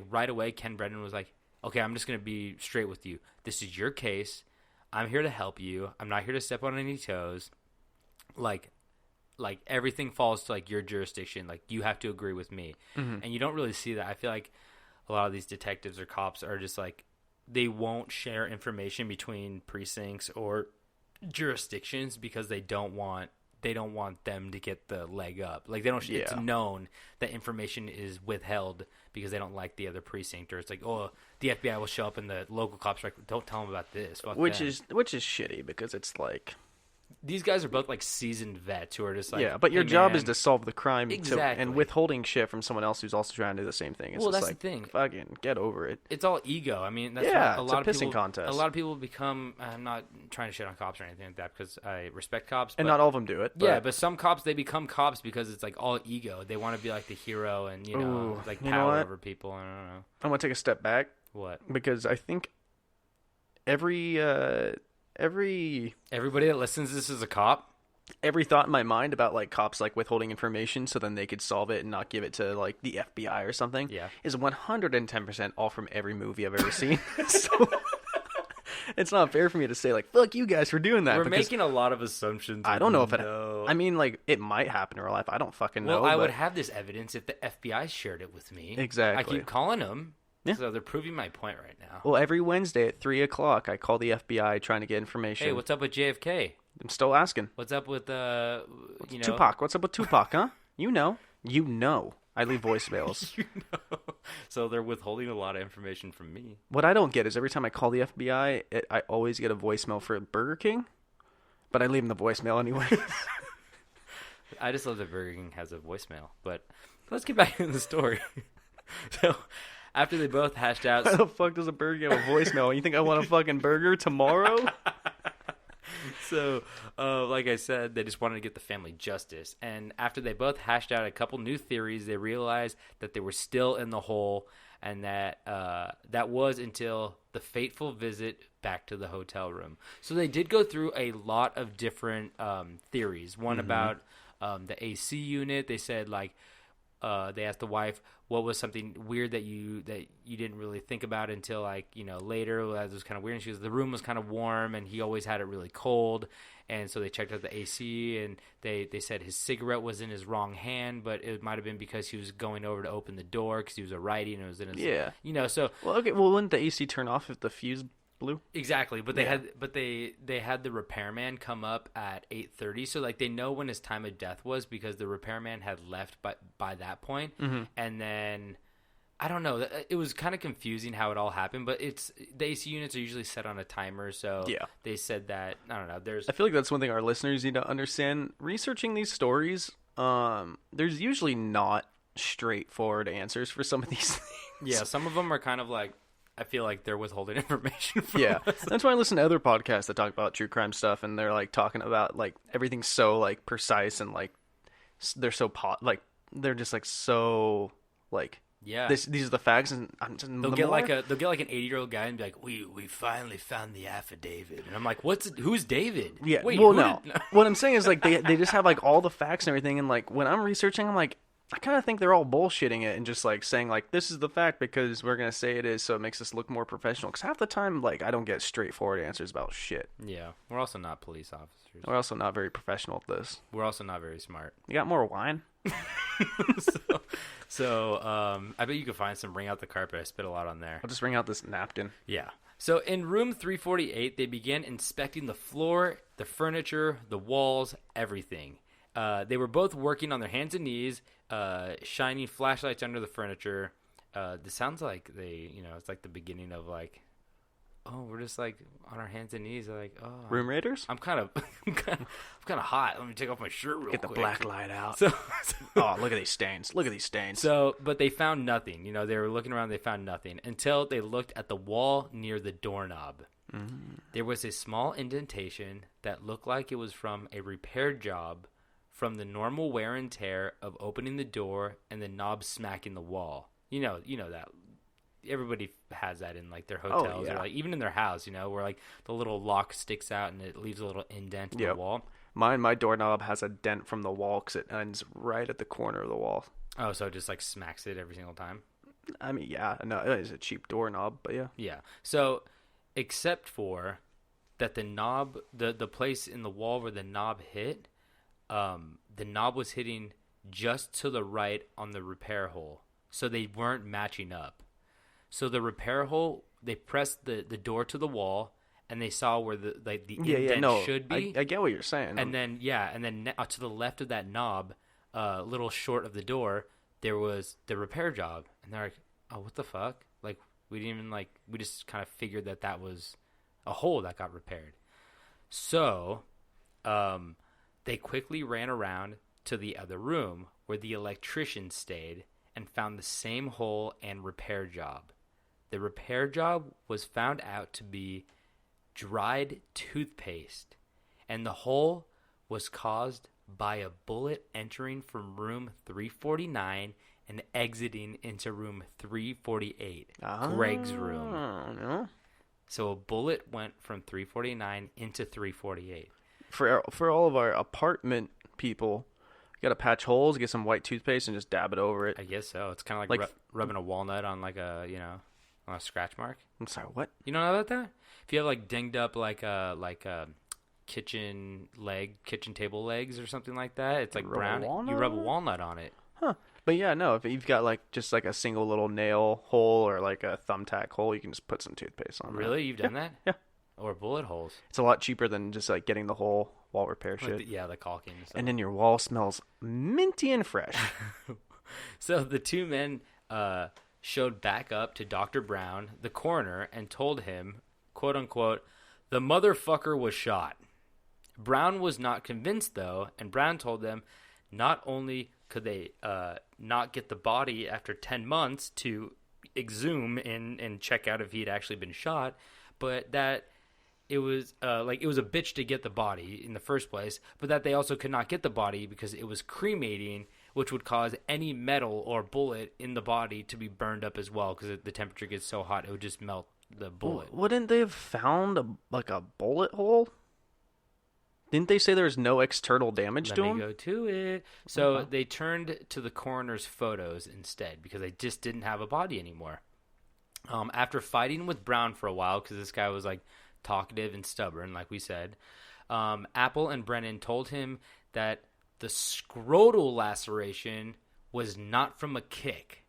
right away Ken Brennan was like, okay, I'm just going to be straight with you. This is your case. I'm here to help you. I'm not here to step on any toes. Everything falls to your jurisdiction. You have to agree with me. And you don't really see that. I feel like a lot of these detectives or cops are just they won't share information between precincts or jurisdictions because they don't want them to get the leg up. It's known that information is withheld because they don't like the other precinct, or it's the FBI will show up and the local cops are don't tell them about this. Fuck
which
them.
is shitty because it's
these guys are both seasoned vets who are just
yeah, but your job is to solve the crime
exactly.
and withholding shit from someone else who's also trying to do the same thing. It's
that's the thing.
Fucking get over it.
It's all ego. I mean, that's
yeah,
what
it's a pissing contest.
A lot of people become. I'm not trying to shit on cops or anything like that because I respect cops,
and not all of them do it. But...
Yeah, but some cops they become cops because it's all ego. They want to be the hero and power over people. I don't know.
I'm gonna take a step back.
What?
Because I think everybody
that listens to this is a cop.
Every thought in my mind about cops withholding information so then they could solve it and not give it to the FBI or something is 110% all from every movie I've ever seen. So it's not fair for me to say fuck you guys for doing that.
We're making a lot of assumptions.
I don't know if it. I mean, it might happen in real life. I don't fucking know.
Well, I would have this evidence if the FBI shared it with me.
Exactly.
I keep calling them. Yeah. So they're proving my point right now.
Well, every Wednesday at 3:00, I call the FBI trying to get information.
Hey, what's up with JFK?
I'm still asking.
What's up with
Tupac? What's up with Tupac? Huh? You know. I leave voicemails.
So they're withholding a lot of information from me.
What I don't get is every time I call the FBI, I always get a voicemail for Burger King, but I leave them the voicemail anyway.
I just love that Burger King has a voicemail. But let's get back into the story. So after they both hashed out...
How the fuck does a burger have a voicemail? You think I want a fucking burger tomorrow?
So, like I said, they just wanted to get the family justice. And after they both hashed out a couple new theories, they realized that they were still in the hole, and that that was until the fateful visit back to the hotel room. So they did go through a lot of different theories. One about the AC unit. They said, they asked the wife, what was something weird that you didn't really think about until later? That was kind of weird. And she goes, the room was kind of warm and he always had it really cold. And so they checked out the AC and they said his cigarette was in his wrong hand, but it might have been because he was going over to open the door because he was a righty and it was in his so
well, okay, well, wouldn't the AC turn off if the fuse blew?
Exactly, but they had the repairman come up at 8:30, so they know when his time of death was because the repairman had left by that point, and then I don't know. It was kind of confusing how it all happened, but the AC units are usually set on a timer, so
Yeah.
they said that, I don't know,
I feel like that's one thing our listeners need to understand. Researching these stories, there's usually not straightforward answers for some of these things.
yeah, some of them are kind of like, I feel like they're withholding information from
Yeah,
us.
that's why I listen to other podcasts that talk about true crime stuff, and they're like talking about like everything's so like precise and like they're so they're just like so like
Yeah.
these are the facts, and
They'll get like an 80-year-old guy and be like, we finally found the affidavit, and I'm like, who's David?
Yeah,
Wait,
well,
who
no.
did-
What I'm saying is like they just have like all the facts and everything, and like when I'm researching, I'm like, I kind of think they're all bullshitting it and just like saying like this is the fact because we're gonna say it is, so it makes us look more professional. Because half the time, like I don't get straightforward answers about shit.
Yeah, we're also not police officers.
We're also not very professional at this.
We're also not very smart.
You got more wine?
So I bet you could find some. Bring out the carpet. I spit a lot on there.
I'll just bring out this napkin.
Yeah. So in room 348, they began inspecting the floor, the furniture, the walls, everything. They were both working on their hands and knees, shining flashlights under the furniture. This sounds like it's like the beginning of like, oh, we're just like on our hands and knees. They're like, oh,
Room raiders?
I'm kind of hot. Let me take off my shirt real
Get the
quick.
black light out.
So,
Oh, look at these stains. Look at these stains.
but they found nothing. They were looking around. They found nothing until they looked at the wall near the doorknob. There was a small indentation that looked like it was from a repair job, from the normal wear and tear of opening the door and the knob smacking the wall. You know that. Everybody has that in like their hotels
yeah.
or like even in their house, where like the little lock sticks out and it leaves a little indent in the
Yep.
wall.
My doorknob has a dent from the wall because it ends right at the corner of the wall.
Oh, so it just like smacks it every single time?
I mean, yeah, no, it is a cheap doorknob, but yeah.
Yeah. So, except for that the knob, the place in the wall where the knob hit, the knob was hitting just to the right on the repair hole. So they weren't matching up. So the repair hole, they pressed the door to the wall, and they saw where the indent should be.
I get what you're saying.
And then to the left of that knob, a little short of the door, there was the repair job, and they're like, "Oh, what the fuck?" Like we didn't even we just kind of figured that was a hole that got repaired. So, they quickly ran around to the other room where the electrician stayed and found the same hole and repair job. The repair job was found out to be dried toothpaste, and the hole was caused by a bullet entering from room 349 and exiting into room 348, Greg's room.
No.
So a bullet went from 349 into 348.
For all of our apartment people, you gotta patch holes, get some white toothpaste, and just dab it over it.
I guess so. It's kind of
Like-
like rubbing a walnut on on a scratch mark.
I'm sorry, what?
You don't know about that? If you have dinged up like a kitchen table legs or something like that, it's like
Rub a
brown.
walnut
You rub a
on it?
walnut on it.
Huh. But yeah, no, if you've got just a single little nail hole or like a thumbtack hole, you can just put some toothpaste on that.
Really? You've done that?
Yeah.
Or bullet holes?
It's a lot cheaper than just getting the whole wall repair shit.
The caulking and stuff.
And then your wall smells minty and fresh.
So the two men showed back up to Dr. Brown, the coroner, and told him, quote unquote, the motherfucker was shot. Brown was not convinced, though, and Brown told them not only could they not get the body after 10 months to exhume and check out if he had actually been shot, but that it was it was a bitch to get the body in the first place, but that they also could not get the body because it was cremating, which would cause any metal or bullet in the body to be burned up as well because the temperature gets so hot it would just melt the bullet.
Wouldn't they have found a bullet hole? Didn't they say there was no external damage to
Let
him?
me go to it. So they turned to the coroner's photos instead because they just didn't have a body anymore. After fighting with Brown for a while, because this guy was talkative and stubborn, like we said, Apple and Brennan told him that the scrotal laceration was not from a kick,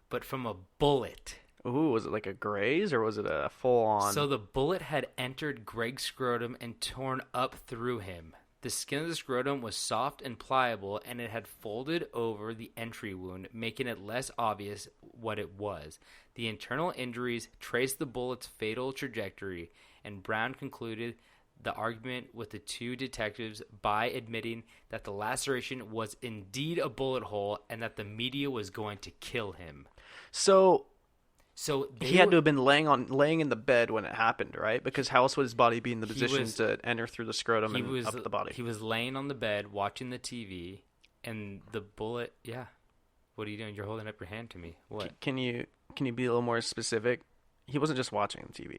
but from a bullet.
Ooh, was it like a graze or was it a full-on?
So the bullet had entered Greg's scrotum and torn up through him. The skin of the scrotum was soft and pliable, and it had folded over the entry wound, making it less obvious what it was. The internal injuries traced the bullet's fatal trajectory, and Brown concluded the argument with the two detectives by admitting that the laceration was indeed a bullet hole and that the media was going to kill him.
So
he
he had to have been laying in the bed when it happened, right? Because how else would his body be in the position to enter through the scrotum and up the body?
He was laying on the bed watching the TV, and the bullet. Yeah, what are you doing? You're holding up your hand to me. What?
Can you be a little more specific? He wasn't just watching the TV.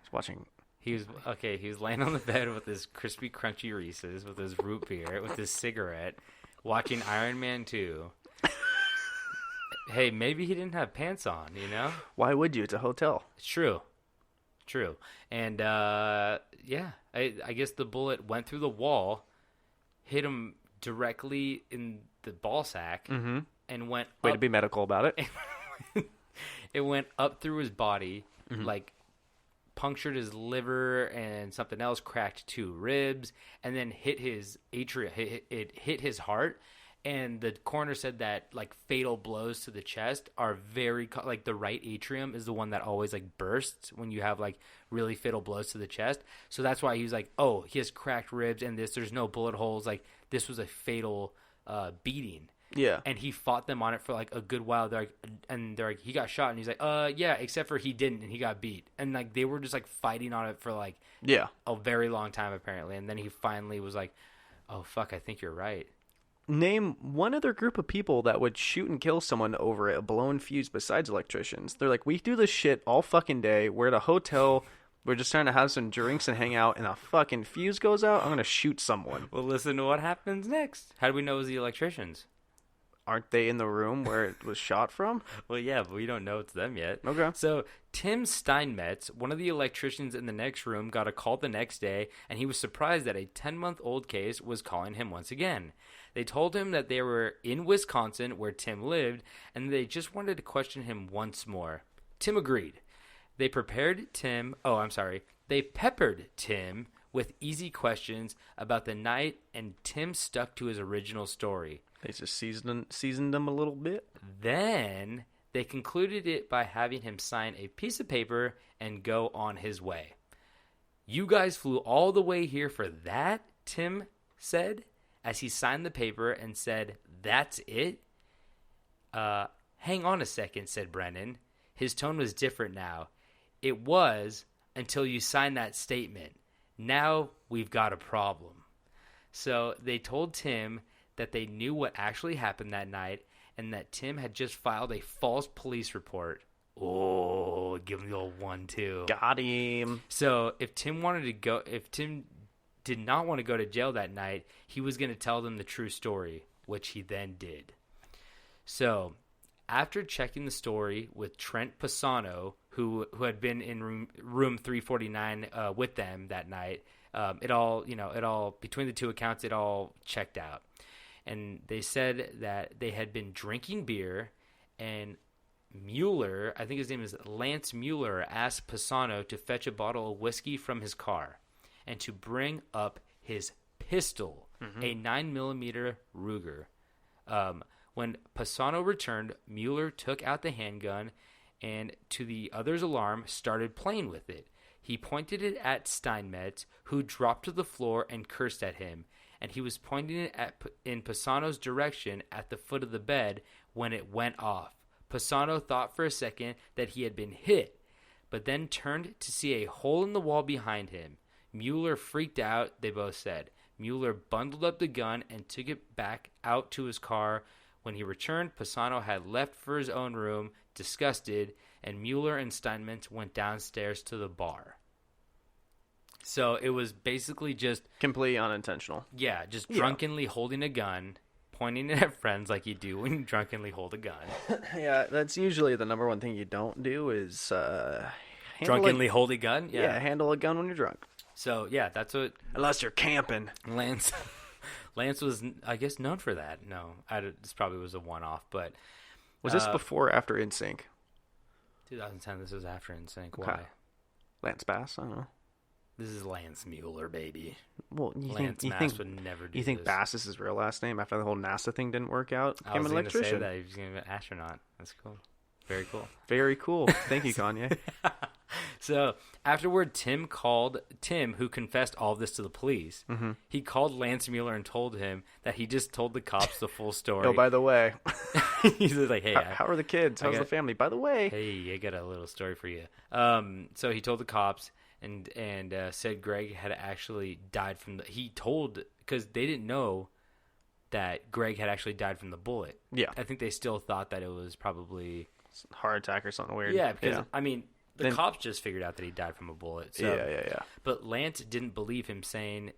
He's watching.
He was laying on the bed with his crispy, crunchy Reese's, with his root beer, with his cigarette, watching Iron Man 2. Hey, maybe he didn't have pants on, you know?
Why would you? It's a hotel.
It's true. And, I guess the bullet went through the wall, hit him directly in the ball sack, and went
Way
up.
to be medical about it.
It went up through his body, like punctured his liver and something else, cracked 2 ribs, and then hit his atria. It hit his heart. And the coroner said that, like, fatal blows to the chest are very, like, the right atrium is the one that always, like, bursts when you have, like, really fatal blows to the chest. So that's why he was like, oh, he has cracked ribs and there's no bullet holes. Like, this was a fatal beating.
Yeah.
And he fought them on it for, like, a good while. They're like, he got shot. And he's like, yeah, except for he didn't, and he got beat. And, like, they were just, like, fighting on it for, like, a very long time, apparently. And then he finally was like, oh, fuck, I think you're right.
Name one other group of people that would shoot and kill someone over a blown fuse besides electricians. They're like, we do this shit all fucking day. We're at a hotel. We're just trying to have some drinks and hang out, and a fucking fuse goes out. I'm going to shoot someone.
Well, listen to what happens next. How do we know it was the electricians?
Aren't they in the room where it was shot from?
Well, yeah, but we don't know it's them yet.
Okay.
So Tim Steinmetz, one of the electricians in the next room, got a call the next day, and he was surprised that a 10-month-old case was calling him once again. They told him that they were in Wisconsin, where Tim lived, and they just wanted to question him once more. Tim agreed. They peppered Tim with easy questions about the night, and Tim stuck to his original story.
They just seasoned them a little bit.
Then they concluded it by having him sign a piece of paper and go on his way. You guys flew all the way here for that? Tim said, as he signed the paper and said, that's it? Hang on a second, said Brennan. His tone was different now. It was until you signed that statement. Now we've got a problem. So they told Tim that they knew what actually happened that night and that Tim had just filed a false police report. Oh, give him the old 1-2.
Got him.
So if Tim did not want to go to jail that night, he was going to tell them the true story, which he then did. So after checking the story with Trent Pisano, who had been in room 349 with them that night, it all between the two accounts, it all checked out. And they said that they had been drinking beer, and Mueller, I think his name is Lance Mueller, asked Pisano to fetch a bottle of whiskey from his car and to bring up his pistol, a 9mm Ruger. When Pisano returned, Mueller took out the handgun and, to the other's alarm, started playing with it. He pointed it at Steinmetz, who dropped to the floor and cursed at him, and he was pointing it in Pisano's direction at the foot of the bed when it went off. Pisano thought for a second that he had been hit, but then turned to see a hole in the wall behind him. Mueller freaked out, they both said. Mueller bundled up the gun and took it back out to his car. When he returned, Pisano had left for his own room, disgusted, and Mueller and Steinmetz went downstairs to the bar. So it was basically just...
completely unintentional.
Yeah, just drunkenly holding a gun, pointing it at friends like you do when you drunkenly hold a gun.
Yeah, that's usually the number one thing you don't do is...
drunkenly hold a gun?
Yeah, handle a gun when you're drunk.
So, yeah, that's what...
unless you're camping.
Lance was, I guess, known for that. No, this probably was a one-off, but...
Was this before or after NSYNC?
2010, this was after NSYNC.
Okay.
Why?
Lance Bass? I don't know.
This is Lance Mueller, baby.
Well,
Lance Mass would never do
You think
this.
Bass is his real last name after the whole NASA thing didn't work out?
I
Became
was
an
going to say
electrician.
that. He was going to be an astronaut. That's cool. Very cool.
Very cool. Thank you, Kanye.
So afterward, Tim, who confessed all of this to the police, he called Lance Mueller and told him that he just told the cops the full story.
Oh, by the way,
He's like, hey,
how are the kids? How's the family? By the way,
hey, I got a little story for you. So he told the cops and said Greg had actually died from because they didn't know that Greg had actually died from the bullet.
Yeah.
I think they still thought that it was probably
heart attack or something weird.
Yeah, because I mean, the cops just figured out that he died from a bullet. So.
Yeah.
But Lance didn't believe him saying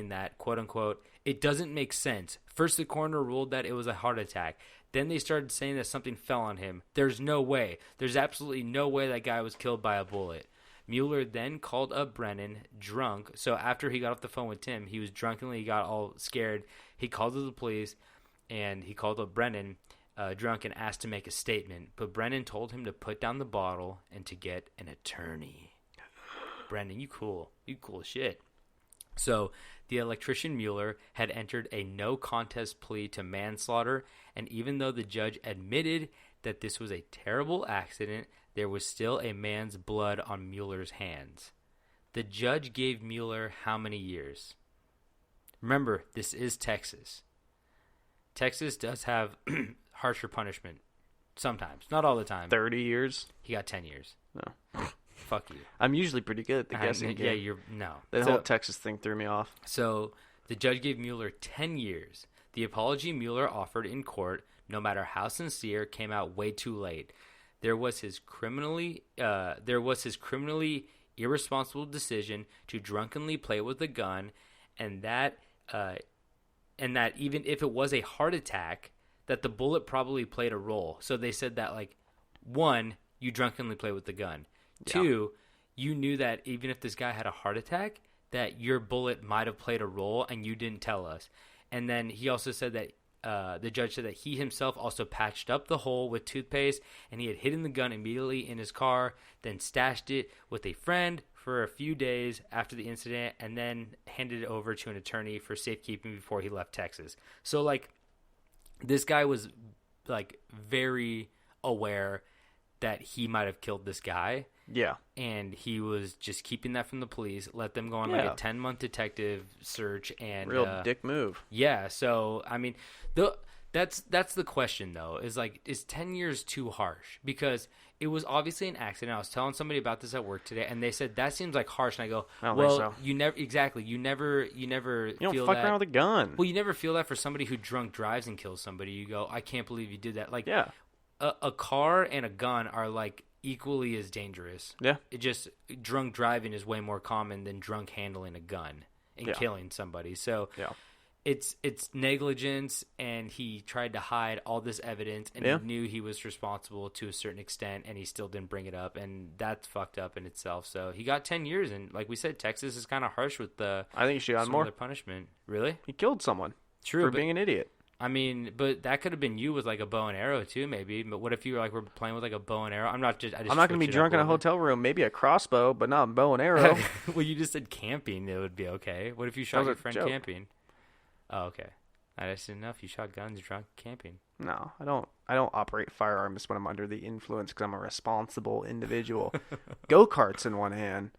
that, quote unquote, it doesn't make sense. First, the coroner ruled that it was a heart attack. Then they started saying that something fell on him. There's no way. There's absolutely no way that guy was killed by a bullet. Mueller then called up Brennan, drunk. So after he got off the phone with Tim, he was drunkenly, he got all scared. He called to the police, and he called up Brennan, drunk, and asked to make a statement. But Brennan told him to put down the bottle and to get an attorney. Brennan, you cool. You cool as shit. So the electrician Mueller had entered a no contest plea to manslaughter, and even though the judge admitted that this was a terrible accident, there was still a man's blood on Mueller's hands. The judge gave Mueller how many years? Remember, this is Texas. Texas does have harsher punishment. Sometimes. Not all the time.
30 years?
He got 10 years.
No.
Fuck you.
I'm usually pretty good at the guessing
Yeah,
game.
no.
The whole Texas thing threw me off.
So the judge gave Mueller 10 years. The apology Mueller offered in court, no matter how sincere, came out way too late. There was his criminally irresponsible decision to drunkenly play with a gun, and that even if it was a heart attack, that the bullet probably played a role. So they said that, like, 1, you drunkenly play with the gun.
Yeah.
2, you knew that even if this guy had a heart attack, that your bullet might have played a role and you didn't tell us. And then he also said that the judge said that he himself also patched up the hole with toothpaste, and he had hidden the gun immediately in his car, then stashed it with a friend for a few days after the incident, and then handed it over to an attorney for safekeeping before he left Texas. So, like, this guy was, like, very aware that he might have killed this guy.
Yeah.
And he was just keeping that from the police, let them go on like a 10-month detective search. And
real dick move.
Yeah. So, I mean, that's the question, though, is 10 years too harsh? Because it was obviously an accident. I was telling somebody about this at work today, and they said, that seems like harsh. And I go,
I don't
well,
think so.
you never
You don't
feel
fuck
that.
around with a gun.
Well, you never feel that for somebody who drunk drives and kills somebody. You go, I can't believe you did that. Like,
yeah.
A car and a gun are, like, equally as dangerous.
Yeah.
It just, drunk driving is way more common than drunk handling a gun and killing somebody. So it's negligence, and he tried to hide all this evidence, and he knew he was responsible to a certain extent, and he still didn't bring it up, and that's fucked up in itself. So he got 10 years, and like we said, Texas is kind of harsh with the
I think he should have more
punishment. Really?
He killed someone.
True,
for being an idiot.
I mean, but that could have been you with, like, a bow and arrow too, maybe. But what if you were playing with, like, a bow and arrow? I'm not going
to be drunk in a hotel room. Maybe a crossbow, but not a bow and arrow.
Well, you just said camping. It would be okay. What if you shot your friend
joke.
camping? Oh, okay. I just didn't know if you shot guns drunk camping.
No, I don't operate firearms when I'm under the influence because I'm a responsible individual. Go-karts in one hand.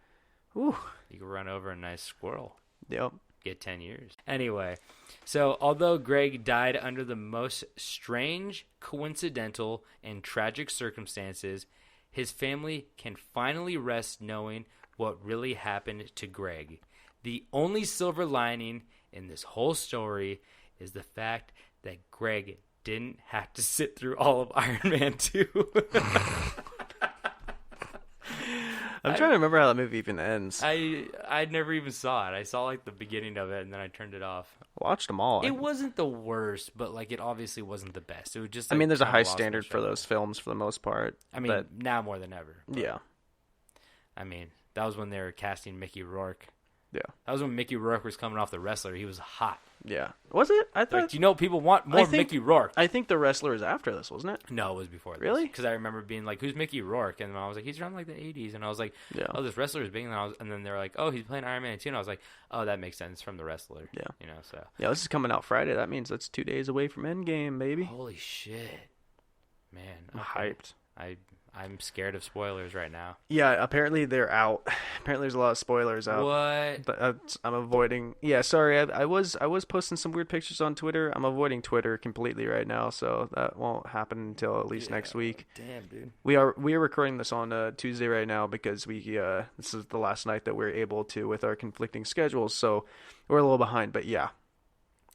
Ooh.
You could run over a nice squirrel.
Yep.
Get 10 years. Anyway, so although Greg died under the most strange, coincidental, and tragic circumstances, his family can finally rest knowing what really happened to Greg. The only silver lining in this whole story is the fact that Greg didn't have to sit through all of Iron Man 2.
I'm trying to remember how that movie even ends.
I never even saw it. I saw, like, the beginning of it, and then I turned it off.
I watched them all.
It wasn't the worst, but, like, it obviously wasn't the best. It was just, like,
I mean, there's a high
lost
standard
my
for
show.
those films for the most part.
I mean, now more than ever.
Yeah.
I mean, that was when they were casting Mickey Rourke.
Yeah.
That was when Mickey Rourke was coming off The Wrestler. He was hot.
Yeah. Was it? I thought.
Like, do you know people want more Mickey Rourke?
I think The Wrestler was after this, wasn't it?
No, it was before this.
Really?
Because I remember being like, who's Mickey Rourke? And I was like, he's around like the 80s. And I was like, oh, this wrestler is big. And then they were like, oh, he's playing Iron Man 2. And I was like, oh, that makes sense from The Wrestler.
Yeah.
You know, so.
Yeah, this is coming out Friday. That means that's 2 days away from Endgame, baby.
Holy shit. Man.
I'm hyped.
I'm scared of spoilers right now.
Yeah, apparently they're out. Apparently there's a lot of spoilers out.
What?
But I'm avoiding. Yeah, sorry. I was posting some weird pictures on Twitter. I'm avoiding Twitter completely right now, so that won't happen until at least next week.
Damn, dude.
We are recording this on Tuesday right now because this is the last night that we're able to with our conflicting schedules, so we're a little behind. But yeah,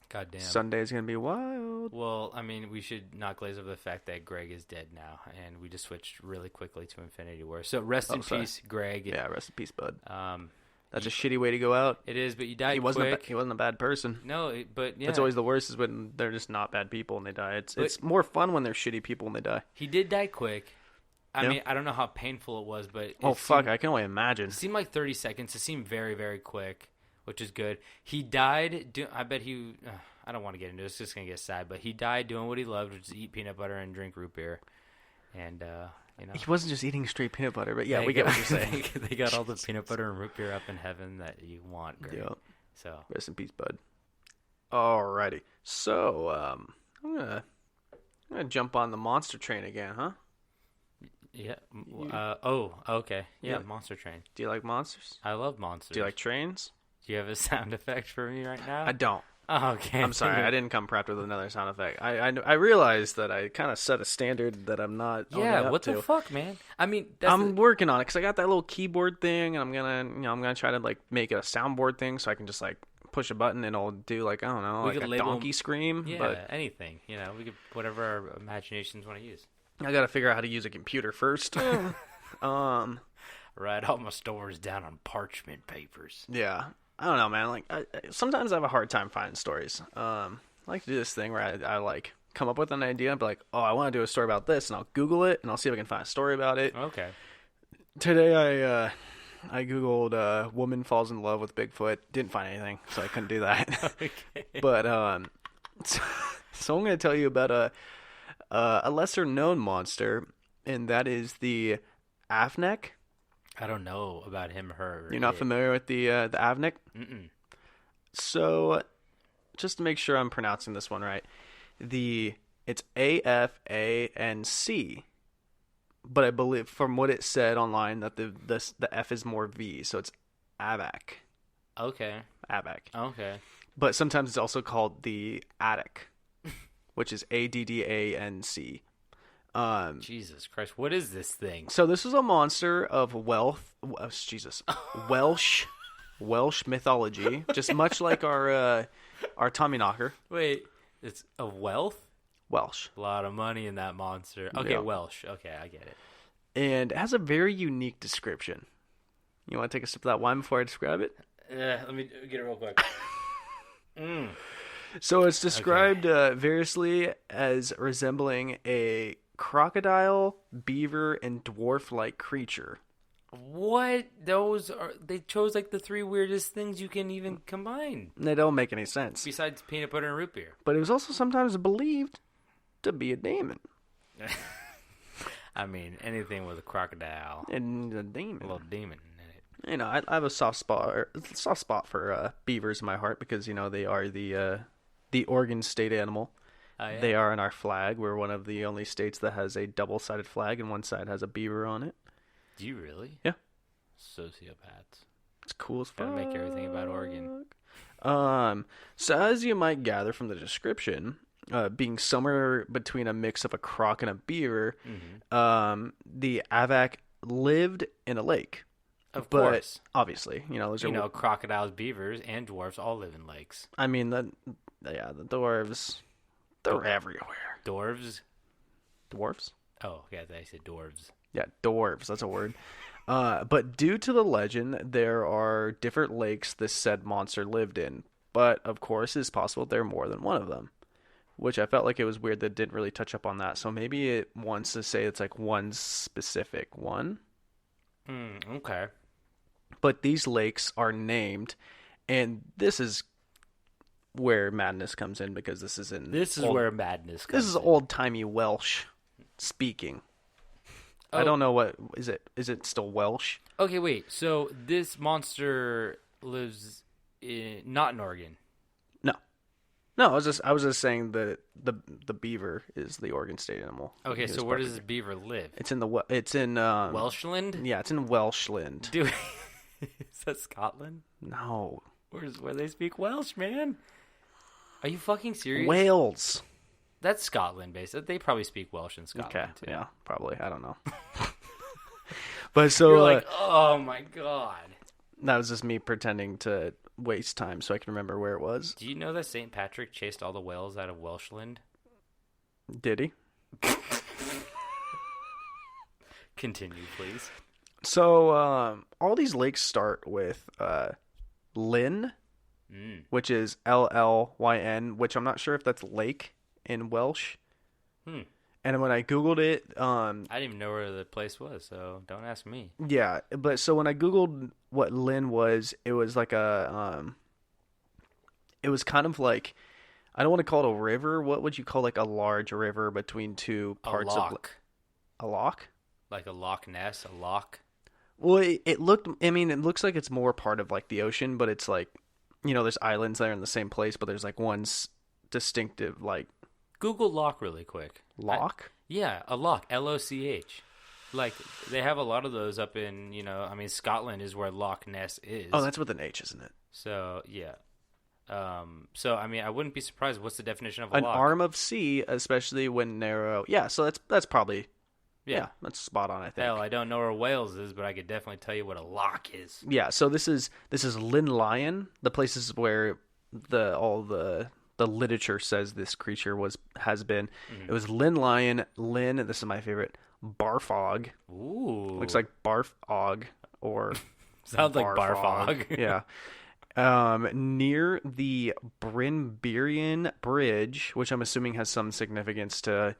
goddamn.
Sunday's gonna be wild.
Well, I mean, we should not glaze over the fact that Greg is dead now, and we just switched really quickly to Infinity War. So rest in peace, Greg.
Yeah, rest in peace, bud. That's a shitty way to go out.
It is, but you died
quick. He wasn't a bad person.
No, but yeah.
That's always the worst is when they're just not bad people and they die. It's more fun when they're shitty people and they die.
He did die quick. I mean, I don't know how painful it was, but
I can only imagine.
It seemed like 30 seconds. It seemed very, very quick, which is good. He died. I bet he. I don't want to get into it. It's just gonna get sad. But he died doing what he loved, which is eat peanut butter and drink root beer. And you know,
he wasn't just eating straight peanut butter, but yeah, we get what you're saying.
They got all the peanut butter and root beer up in heaven that you want, Greg.
Yeah.
So
rest in peace, bud. Alrighty. So I'm gonna jump on the monster train again, huh?
Yeah. Okay. Yeah, Monster Train.
Do you like monsters?
I love monsters.
Do you like trains?
Do you have a sound effect for me right now?
I don't.
Oh, okay.
I'm sorry. I didn't come prepped with another sound effect. I realized that I kind of set a standard that I'm not.
Yeah. What the fuck, man? I mean,
I'm working on it because I got that little keyboard thing, and I'm gonna try to like make it a soundboard thing so I can just like push a button and it'll do like, I don't know, like a donkey scream.
Yeah.
But
anything. You know, we could whatever our imaginations want to use.
I gotta figure out how to use a computer first.
Write all my stories down on parchment papers.
Yeah. I don't know, man. Like, sometimes I have a hard time finding stories. I like to do this thing where I like come up with an idea and be like, oh, I want to do a story about this, and I'll Google it and I'll see if I can find a story about it.
Okay. Today
I Googled woman falls in love with Bigfoot. Didn't find anything, so I couldn't do that.
Okay.
But so I'm going to tell you about a lesser known monster, and that is the Afanc.
I don't know about him, her.
You're not familiar with the Afanc?
Mm-mm.
So, just to make sure I'm pronouncing this one right, it's Afanc, but I believe from what it said online that the F is more V, so it's Afanc.
Okay.
Afanc.
Okay.
But sometimes it's also called the Attic, which is Addanc.
Jesus Christ, what is this thing?
So this is a monster of Welsh mythology, just much like our Tommyknocker.
Wait, it's a Welsh?
Welsh.
A lot of money in that monster. Okay, yeah. Welsh. Okay, I get it.
And it has a very unique description. You want to take a sip of that wine before I describe it?
Let me get it real quick.
So it's described variously as resembling a crocodile, beaver, and dwarf-like creature.
What? They chose like the three weirdest things you can even combine.
They don't make any sense.
Besides peanut butter and root beer.
But it was also sometimes believed to be a demon.
I mean, anything with a crocodile.
And a demon.
A little demon in it.
You know, I have a soft spot for beavers in my heart because, you know, they are the Oregon state animal.
Oh, yeah.
They are in our flag. We're one of the only states that has a double-sided flag, and one side has a beaver on it.
Do you really?
Yeah.
Sociopaths.
It's cool as fuck.
Gotta make everything about Oregon.
So as you might gather from the description, being somewhere between a mix of a croc and a beaver, the Afanc lived in a lake.
Of course.
Obviously, you know,
crocodiles, beavers, and dwarves all live in lakes.
I mean, the dwarves, they're everywhere.
Dwarves?
Oh,
yeah, they said dwarves.
Yeah, dwarves, that's a word. But due to the legend, there are different lakes this said monster lived in. But, of course, it's possible there are more than one of them. Which I felt like it was weird that it didn't really touch up on that. So maybe it wants to say it's like one specific one.
Okay.
But these lakes are named, and this is where madness comes in, because this is
where madness comes
This is
in.
old-timey Welsh speaking. I don't know what is it. Is it still Welsh?
Okay, wait. So this monster lives not in Oregon.
No. I was just saying that the beaver is the Oregon state animal.
Okay, so where does this beaver live?
It's in
Welshland?
Yeah, it's in Welshland.
Dude, is that Scotland?
No,
Where they speak Welsh, man? Are you fucking serious?
Wales.
That's Scotland, based. They probably speak Welsh in Scotland
Okay,
too.
yeah, probably. I don't know. But so
You're like, oh my god.
that was just me pretending to waste time so I can remember where it was.
Do you know that St. Patrick chased all the whales out of Welshland?
Did he?
Continue, please.
So all these lakes start with Lyn, which is Llyn, which I'm not sure if that's lake in Welsh. And when I Googled it,
I didn't even know where the place was, so don't ask me.
yeah, but so when I Googled what Lyn was, it was like it was kind of like, I don't want to call it a river. What would you call like a large river between two parts
A lock.
of a lock?
Like a Loch Ness, a lock.
Well, it looks like it's more part of like the ocean, but it's like, there's islands there in the same place, but there's like one distinctive like
Google lock really quick.
lock.
Yeah, a lock. L-O-C-H. Like, they have a lot of those up in, Scotland is where Loch Ness is.
Oh, that's with an H, isn't it?
So, yeah. I wouldn't be surprised. What's the definition of a
An
lock?
arm of sea, especially when narrow. Yeah, so that's probably, yeah, that's spot on, I think.
Hell, I don't know where Wales is, but I could definitely tell you what a lock is.
Yeah, so this is Lyn Lion, the places where all the literature says this creature has been. It was Lyn Lion, Lyn, this is my favorite, Barfog.
Ooh.
Looks like Barfog or
Sounds like Barfog.
Yeah. Near the Brinbirian Bridge, which I'm assuming has some significance to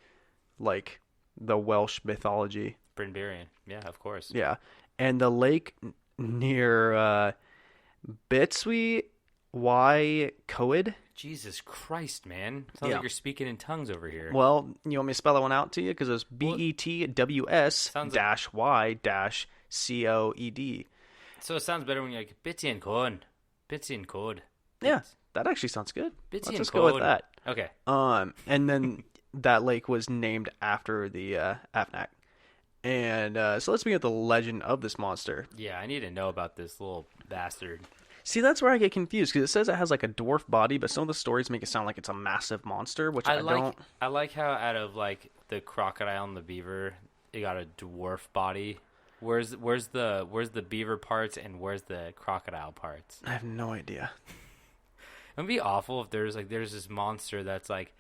like the Welsh mythology.
Brinbirian. Yeah, of course.
Yeah. And the lake near Bitswy Y Coed.
Jesus Christ, man. Sounds like you're speaking in tongues over here.
Well, you want me to spell that one out to you? Because it was BETWS-Y-COED.
So it sounds better when you're like, Bitsy and Code. Bitsy and Code.
Yeah, that actually sounds good.
Bitsy
Let's
and
just go with
Code.
that.
Okay.
And then that lake was named after the Afanc. And so let's begin with the legend of this monster.
Yeah, I need to know about this little bastard.
See, that's where I get confused, because it says it has like a dwarf body, but some of the stories make it sound like it's a massive monster, which I don't.
I like how out of like the crocodile and the beaver, it got a dwarf body. Where's the beaver parts and where's the crocodile parts?
I have no idea.
It'd be awful if there's this monster that's like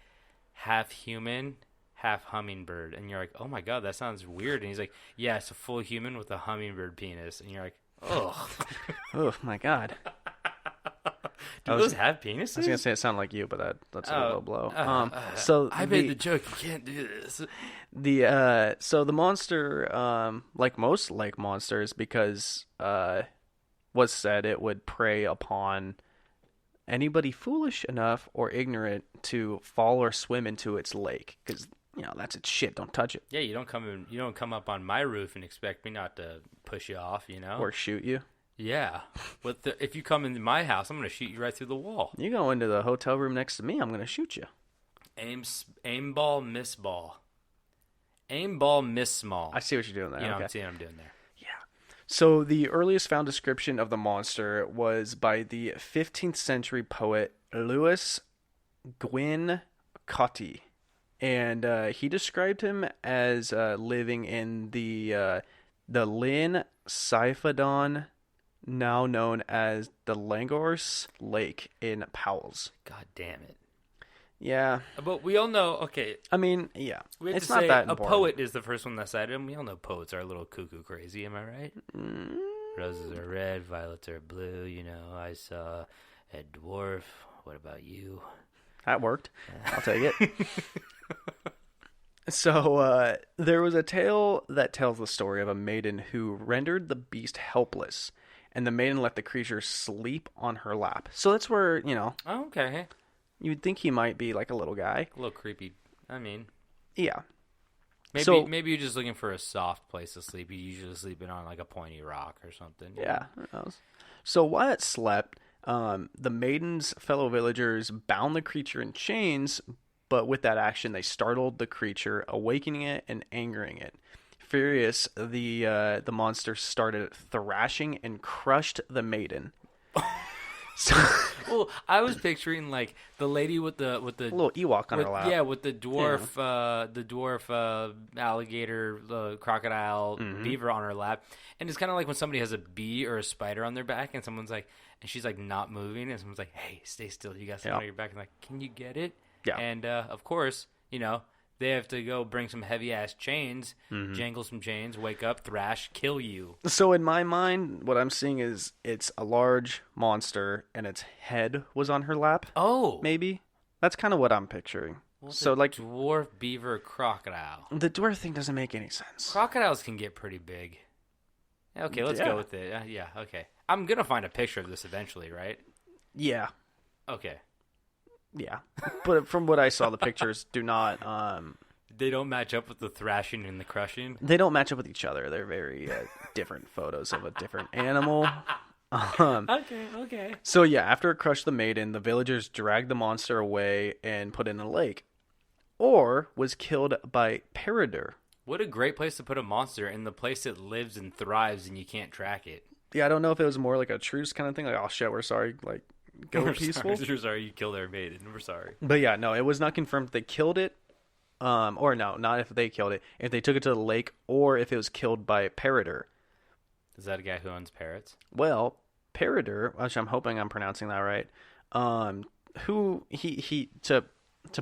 half human, half hummingbird, and you're like, oh my god, that sounds weird. And he's like, yeah, it's a full human with a hummingbird penis, and you're like, ugh.
Oh my god.
Do those have penises?
I was gonna say it sounded like you, but that's a low blow.
So I made the joke. You can't do this.
So the monster, like most lake monsters, because was said it would prey upon anybody foolish enough or ignorant to fall or swim into its lake, because that's its shit. Don't touch it.
Yeah, you don't come up on my roof and expect me not to push you off,
or shoot you.
Yeah, but if you come into my house, I'm going to shoot you right through the wall.
You go into the hotel room next to me, I'm going to shoot you.
Aim ball, miss ball. Aim ball, miss small.
I see what you're doing there.
Yeah,
okay.
I'm seeing what I'm doing there.
Yeah. So the earliest found description of the monster was by the 15th century poet Lewis Gwyn Cotty. And he described him as living in the Lyn Sifadon, now known as the Langors Lake in Powells.
God damn it.
Yeah.
But we all know, okay.
I mean, yeah.
We have
it's
to
not
say
that
a
important.
poet is the first one that cited him. We all know poets are a little cuckoo crazy, am I right? Roses are red, violets are blue. I saw a dwarf. What about you?
That worked. I'll take it. So there was a tale that tells the story of a maiden who rendered the beast helpless, and the maiden let the creature sleep on her lap. So that's where,
Oh, okay.
you'd think he might be like a little guy.
A little creepy. I mean,
Yeah.
maybe you're just looking for a soft place to sleep. You're usually sleeping on like a pointy rock or something.
Yeah. Who knows? So while it slept, the maiden's fellow villagers bound the creature in chains, but with that action, they startled the creature, awakening it and angering it. Furious, the monster started thrashing and crushed the maiden. So,
Well, I was picturing like the lady with the
little Ewok on her lap.
Yeah, with the dwarf, alligator, the crocodile, beaver on her lap, and it's kind of like when somebody has a bee or a spider on their back, and she's like not moving, and someone's like, "Hey, stay still, you got something on your back," and like, "Can you get it?"
Yeah.
And of course, they have to go bring some heavy ass chains, jangle some chains, wake up, thrash, kill you.
So in my mind, what I'm seeing is it's a large monster, and its head was on her lap.
Oh,
Maybe that's kind of what I'm picturing. So like
dwarf, beaver, crocodile.
the dwarf thing doesn't make any sense.
Crocodiles can get pretty big. Okay, let's go with it. Yeah, okay. I'm going to find a picture of this eventually, right?
Yeah.
Okay.
Yeah, but from what I saw, the pictures do not.
They don't match up with the thrashing and the crushing.
They don't match up with each other. They're very different photos of a different animal.
Okay.
So yeah, after it crushed the maiden, the villagers dragged the monster away and put it in a lake, or was killed by Peredur.
What a great place to put a monster in the place it lives and thrives, and you can't track it.
Yeah, I don't know if it was more like a truce kind of thing, like oh shit, we're sorry, like go
We're
peaceful.
Sorry. We're sorry you killed our maiden. We're sorry.
But yeah, no, it was not confirmed if they killed it, or no, not if they killed it. If they took it to the lake, or if it was killed by Peredur.
Is that a guy who owns parrots?
Well, Peredur, which I'm hoping I'm pronouncing that right, who he to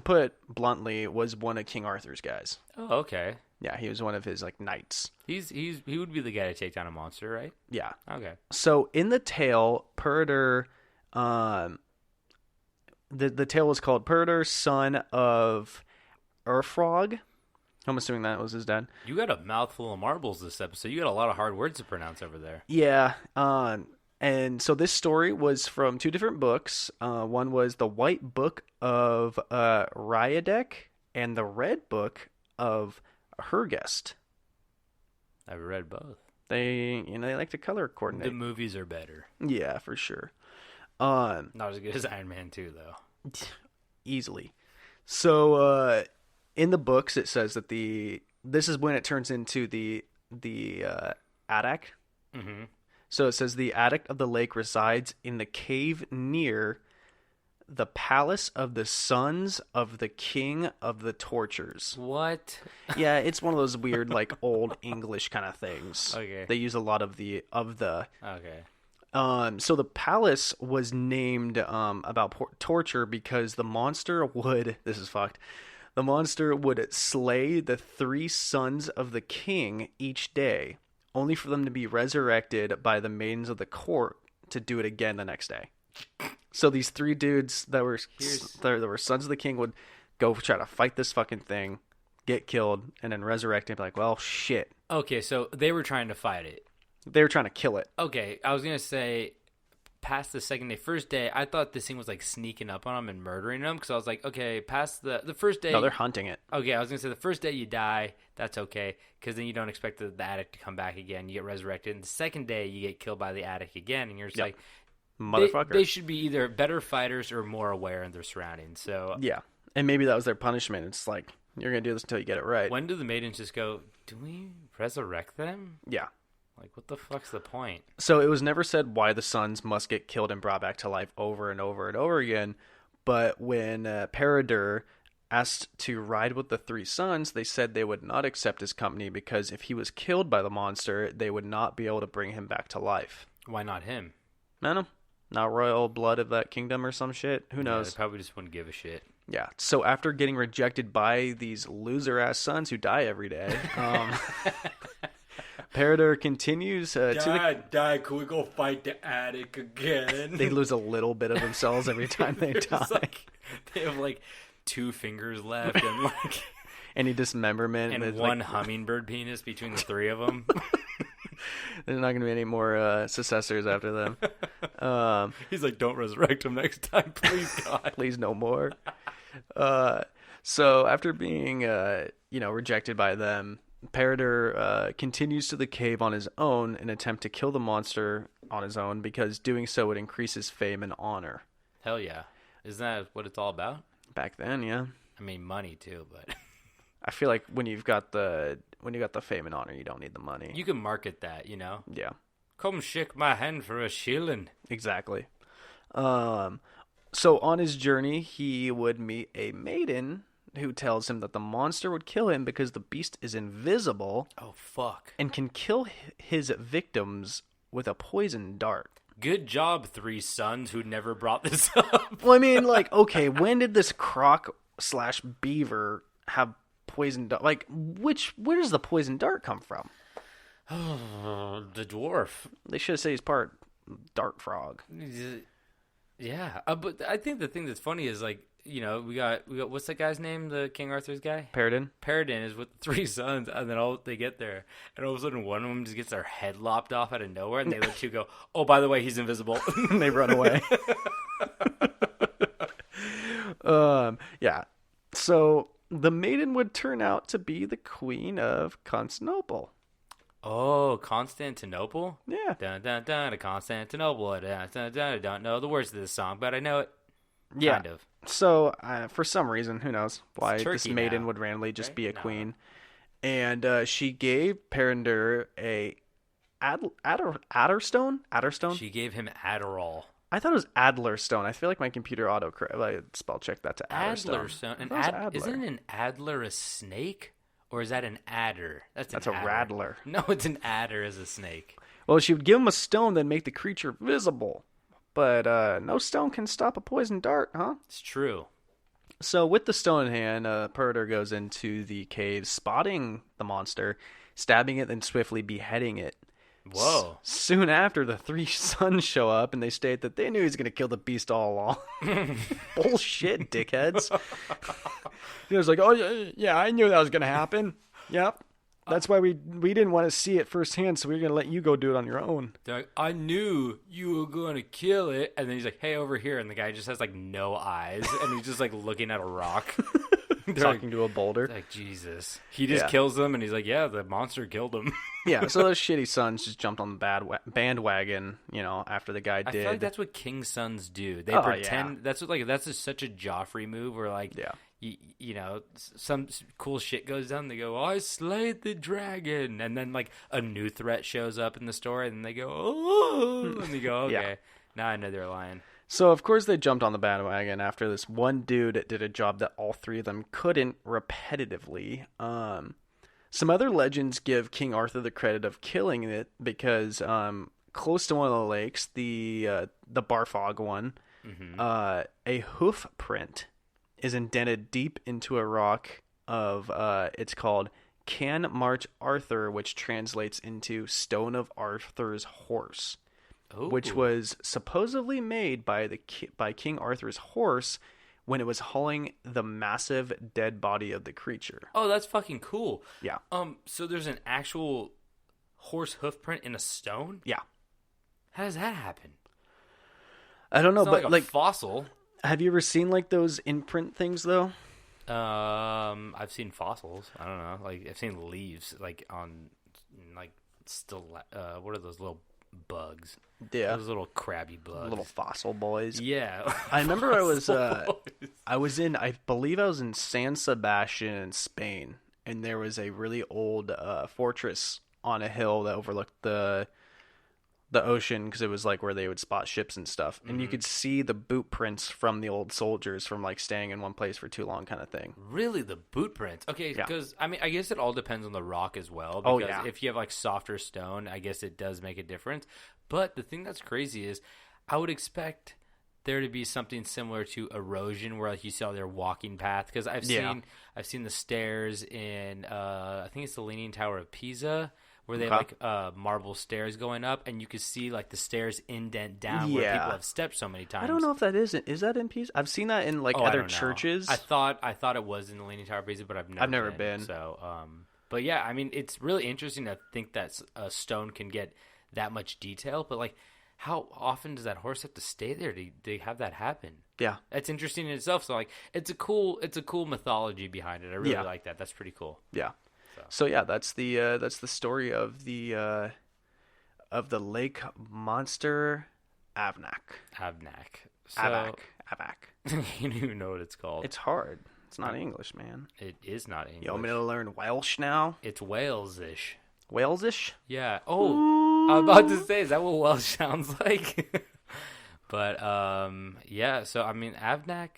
put bluntly was one of King Arthur's guys.
Oh, okay.
Yeah, he was one of his like knights.
He would be the guy to take down a monster, right?
Yeah.
Okay.
So in the tale, Peredur, the tale was called Peredur, son of Urfrog. I'm assuming that was his dad.
You got a mouthful of marbles this episode. You got a lot of hard words to pronounce over there.
Yeah. And so this story was from two different books. One was the White Book of Ryadek and the Red Book of Hergest.
I've read both.
They like to color coordinate.
The movies are better.
Yeah, for sure.
Not as good as Iron Man 2, though.
Easily. So in the books, it says that this is when it turns into the Adak.
Mm-hmm.
So it says the Adak of the lake resides in the cave near the palace of the sons of the king of the tortures.
What?
Yeah, it's one of those weird like old English kind of things.
Okay.
They use a lot of the.
Okay.
So the palace was named about torture because the monster would. This is fucked. The monster would slay the 3 sons of the king each day, only for them to be resurrected by the maidens of the court to do it again the next day. So these 3 dudes that were sons of the king would go try to fight this fucking thing, get killed, and then resurrect and be like, well, shit.
Okay, so they were trying to fight it.
They were trying to kill it.
Okay, I was going to say, past the second day, first day, I thought this thing was like sneaking up on them and murdering them, because I was like, okay, past the first day.
No, they're hunting it.
Okay, I was going to say the first day you die, that's okay, because then you don't expect the addict to come back again. You get resurrected. And the second day you get killed by the addict again, and you're just like,
motherfucker.
They should be either better fighters or more aware of their surroundings. So
yeah, and maybe that was their punishment. It's like, you're going to do this until you get it right.
When do the maidens just go, do we resurrect them?
Yeah.
Like, what the fuck's the point?
So it was never said why the sons must get killed and brought back to life over and over and over again. But when Peredur asked to ride with the 3 sons, they said they would not accept his company because if he was killed by the monster, they would not be able to bring him back to life.
Why not him?
I don't know. Not royal blood of that kingdom or some shit. Who knows?
They probably just wouldn't give a shit.
Yeah. So after getting rejected by these loser-ass sons who die every day, Peredur continues
Die, can we go fight the attic again?
They lose a little bit of themselves every time they die.
They have like 2 fingers left and like
any dismemberment
and one hummingbird penis between the 3 of them.
There's not going to be any more successors after them.
He's like, don't resurrect him next time, please, God.
Please no more. So after being, rejected by them, Peredur continues to the cave on his own in an attempt to kill the monster on his own because doing so would increase his fame and honor.
Hell yeah. Isn't that what it's all about?
Back then, yeah.
I mean, money too, but
I feel like when you've got the fame and honor, you don't need the money.
you can market that,
Yeah,
Come shake my hand for a shilling.
exactly. So on his journey, he would meet a maiden who tells him that the monster would kill him because the beast is invisible
Oh, fuck.
and can kill his victims with a poison dart.
Good job, three sons who never brought this up.
Well, I mean, like, okay, when did this croc/beaver have poison dart? Like, where does the poison dart come from?
The dwarf.
They should have said he's part dart frog.
Yeah, but I think the thing that's funny is, like, we got what's that guy's name? The King Arthur's guy?
Paradin?
Paradin is with three sons, and then they get there, and all of a sudden one of them just gets their head lopped off out of nowhere, and the other two go, "Oh, by the way, he's invisible."
And they run away. Yeah. So the maiden would turn out to be the Queen of Constantinople.
Oh, Constantinople?
Yeah.
Dun dun dun, Constantinople. Dun, dun, dun. I don't know the words to this song, but I know it.
Yeah.
Kind of.
So for some reason, who knows why
It's
this
Turkey
maiden
now,
would randomly just
right?
be a
No.
queen. And she gave Peredur a Adderstone? Adderstone?
She gave him Adderall.
I thought it was Adlerstone. I feel like my computer spell checked that to Adderstone.
Adlerstone. Isn't an adder a snake? Or is that an adder? That's
a
adder.
rattler.
No, it's an adder as a snake.
Well, she would give him a stone that make the creature visible. But no stone can stop a poison dart, huh?
It's true.
So with the stone in hand, Peredur goes into the cave, spotting the monster, stabbing it, then swiftly beheading it.
Whoa.
Soon after, the three sons show up, and they state that they knew he was going to kill the beast all along. Bullshit, dickheads. He was like, oh, yeah, I knew that was going to happen. Yep. That's why we didn't want to see it firsthand, so we were going to let you go do it on your own.
They're like, I knew you were going to kill it. And then he's like, hey, over here. And the guy just has, like, no eyes. And he's just, like, looking at a rock.
Talking to a boulder.
Like, Jesus. He just kills them, and he's like, yeah, the monster killed him.
Yeah, so those shitty sons just jumped on the bandwagon, after the guy did.
I feel like that's what king's sons do. They pretend. Yeah. That's just such a Joffrey move where, like, some cool shit goes down. They go, I slayed the dragon. And then, like, a new threat shows up in the story, and they go, oh. And they go, okay, now I know they're lying.
So, of course, they jumped on the bandwagon after this one dude did a job that all three of them couldn't repetitively. Some other legends give King Arthur the credit of killing it because close to one of the lakes, the Barfog one, a hoof print is indented deep into a rock of, it's called Can March Arthur, which translates into Stone of Arthur's Horse.
Ooh.
Which was supposedly made by King Arthur's horse when it was hauling the massive dead body of the creature.
Oh, that's fucking cool.
Yeah.
So there's an actual horse hoof print in a stone?
Yeah.
How does that happen?
I don't know,
It's not
but
like a fossil.
Have you ever seen like those imprint things though?
I've seen fossils. I don't know. Like I've seen leaves, like on, like still. What are those little bugs?
Yeah,
those little crabby bugs,
little fossil boys.
Yeah,
I remember I believe I was in San Sebastian in Spain, and there was a really old fortress on a hill that overlooked the ocean because it was like where they would spot ships and stuff, and you could see the boot prints from the old soldiers from like staying in one place for too long, kind of thing.
Really, the boot prints? Okay, because I mean, I guess it all depends on the rock as well. Because if you have like softer stone, I guess it does make a difference. But the thing that's crazy is, I would expect there to be something similar to erosion, where like you saw their walking path. Because I've seen the stairs in I think it's the Leaning Tower of Pisa, where they have like marble stairs going up, and you can see like the stairs indent down where people have stepped so many times.
I don't know if that is that in Pisa? I've seen that in like other churches.
I thought it was in the Leaning Tower of Pisa, but I've never been. So But yeah, I mean, it's really interesting to think that a stone can get that much detail. But like, how often does that horse have to stay there to have that happen?
Yeah,
That's interesting in itself. So like, it's a cool mythology behind it. I really like that. That's pretty cool.
Yeah. So yeah, that's the story of the lake monster Afanc.
So,
Afanc.
You don't even know what it's called.
It's hard. It's not English, man.
It is not English.
You want me to learn Welsh now?
It's Wales-ish.
Walesish?
Yeah. Oh, I was about to say, is that what Welsh sounds like? But yeah. So I mean, Afanc.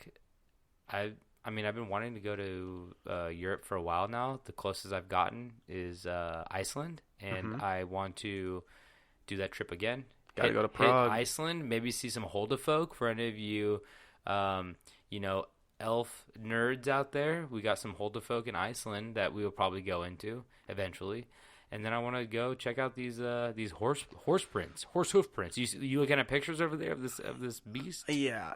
I've been wanting to go to Europe for a while now. The closest I've gotten is Iceland, and I want to do that trip again.
Gotta go to Prague.
Hit Iceland, maybe see some Huldafolk for any of you, elf nerds out there. We got some Huldafolk in Iceland that we will probably go into eventually. And then I want to go check out these horse hoof prints. You looking at pictures over there of this beast?
Yeah,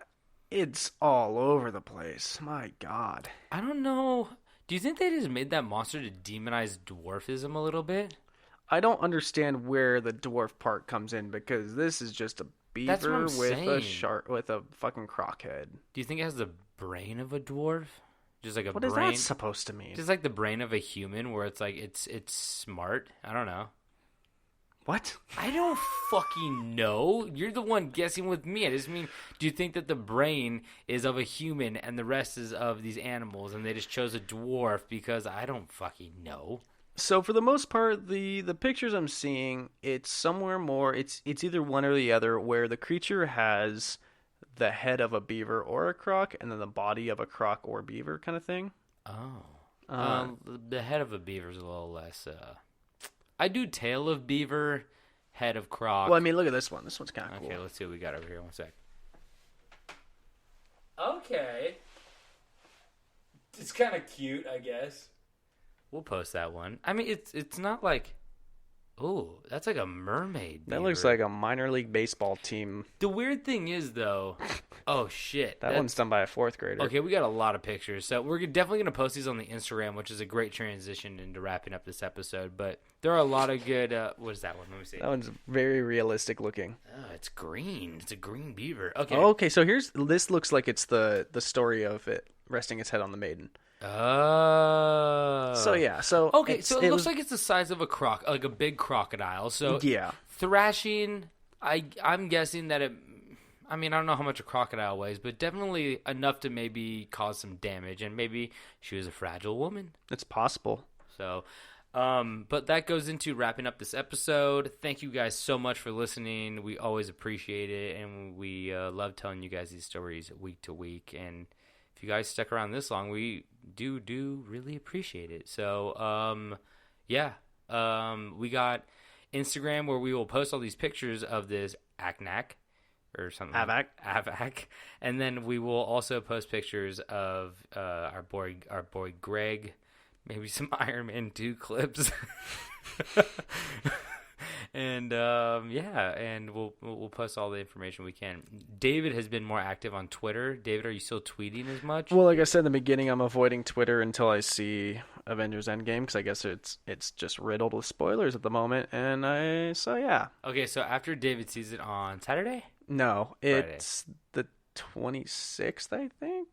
it's all over the place. My God.
I don't know. Do you think they just made that monster to demonize dwarfism a little bit?
I don't understand where the dwarf part comes in, because this is just a beaver with a fucking croc head.
Do you think it has the brain of a dwarf? Just like a
what
brain?
What is that supposed to mean?
Just like the brain of a human, where it's like it's smart. I don't know.
What?
I don't fucking know. You're the one guessing with me. I just mean, do you think that the brain is of a human and the rest is of these animals, and they just chose a dwarf because I don't fucking know?
So for the most part, the pictures I'm seeing, it's somewhere more. It's either one or the other, where the creature has the head of a beaver or a croc, and then the body of a croc or beaver, kind of thing.
Oh, the head of a beaver is a little less. I do tail of beaver, head of croc.
Well, I mean, look at this one. This one's kind of cool.
Okay, let's see what we got over here. One sec. Okay, it's kind of cute, I guess. We'll post that one. I mean, it's not like, oh, that's like a mermaid beaver.
That looks like a minor league baseball team.
The weird thing is, though, oh shit,
that one's done by a fourth grader.
Okay, we got a lot of pictures, so we're definitely gonna post these on the Instagram, which is a great transition into wrapping up this episode. But there are a lot of good. What is that one? Let me see.
That one's very realistic looking.
Oh, it's green. It's a green beaver. Okay.
Oh, okay, so this looks like it's the story of it resting its head on the maiden.
Oh.
So yeah, so
okay, so it looks like it's the size of a like a big crocodile. So
yeah,
thrashing. I'm guessing that it. I mean, I don't know how much a crocodile weighs, but definitely enough to maybe cause some damage, and maybe she was a fragile woman.
It's possible.
So, but that goes into wrapping up this episode. Thank you guys so much for listening. We always appreciate it, and we love telling you guys these stories week to week. And if you guys stuck around this long, we do really appreciate it. So, we got Instagram, where we will post all these pictures of this Afanc or something. Afanc. And then we will also post pictures of our boy Greg, maybe some Iron Man 2 clips. And and we'll post all the information we can. David has been more active on Twitter. David, are you still tweeting as much?
Well, like I said in the beginning, I'm avoiding Twitter until I see Avengers Endgame, because I guess it's just riddled with spoilers at the moment. And yeah.
Okay, so after David sees it on Saturday?
No, it's the 26th, I think.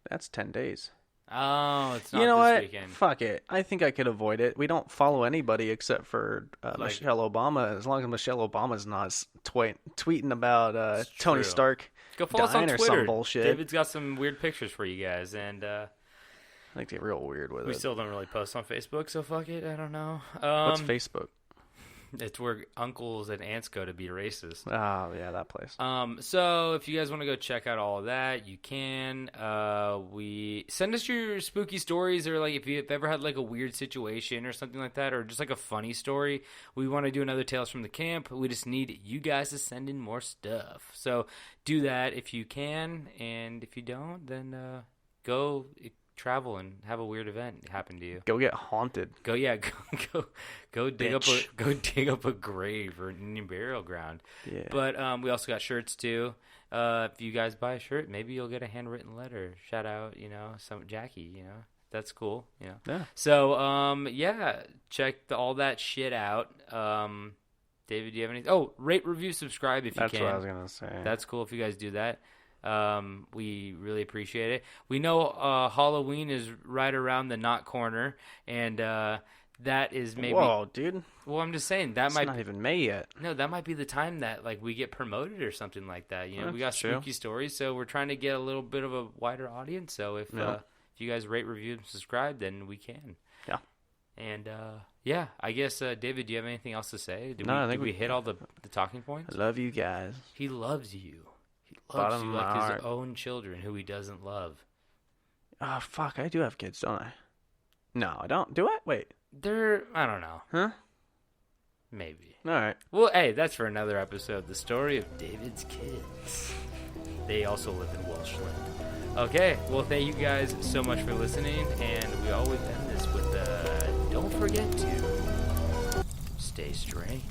That's 10 days.
Oh, it's not
you know
this
what?
weekend.
Fuck it. I think I could avoid it. We don't follow anybody except for Michelle Obama. As long as Michelle Obama's not tweeting about Tony Stark
Go follow us on
dying or
Twitter.
some bullshit.
David's got some weird pictures for you guys, and
I like to get real weird with it.
We still don't really post on Facebook, so fuck it. I don't know.
What's Facebook?
It's where uncles and aunts go to be racist.
Oh, yeah, that place.
So if you guys want to go check out all of that, you can. We send us your spooky stories, or like if you've ever had like a weird situation or something like that, or just like a funny story. We want to do another Tales from the Camp. We just need you guys to send in more stuff. So do that if you can, and if you don't, then go travel and have a weird event happen to you.
Go get haunted.
Go dig up a grave or a burial ground.
Yeah.
But we also got shirts too. If you guys buy a shirt, maybe you'll get a handwritten letter. Shout out, some Jackie, That's cool. Yeah.
Yeah.
So, check all that shit out. David, do you have anything? Oh, rate, review, subscribe if you can.
That's what I was going to say.
That's cool if you guys do that. We really appreciate it. We know Halloween is right around the knot corner, and that is maybe...
Whoa, dude.
Well, I'm just saying,
It's not even May yet.
No, that might be the time that like we get promoted or something like that. You know,
That's
we got
true.
spooky stories, so we're trying to get a little bit of a wider audience. So if you guys rate, review, and subscribe, then we can.
Yeah.
And I guess David, do you have anything else to say?
I think
did we hit all the talking points?
I love you guys.
He loves you. He loves
Bottom
you
of
like
my
his
heart.
own children, who he doesn't love.
Oh, fuck. I do have kids, don't I? No, I don't. Do I? Wait.
I don't know.
Huh?
Maybe.
All right.
Well, hey, that's for another episode. The story of David's kids. They also live in Welsh land. Okay, well, thank you guys so much for listening, and we always end this with don't forget to stay strange.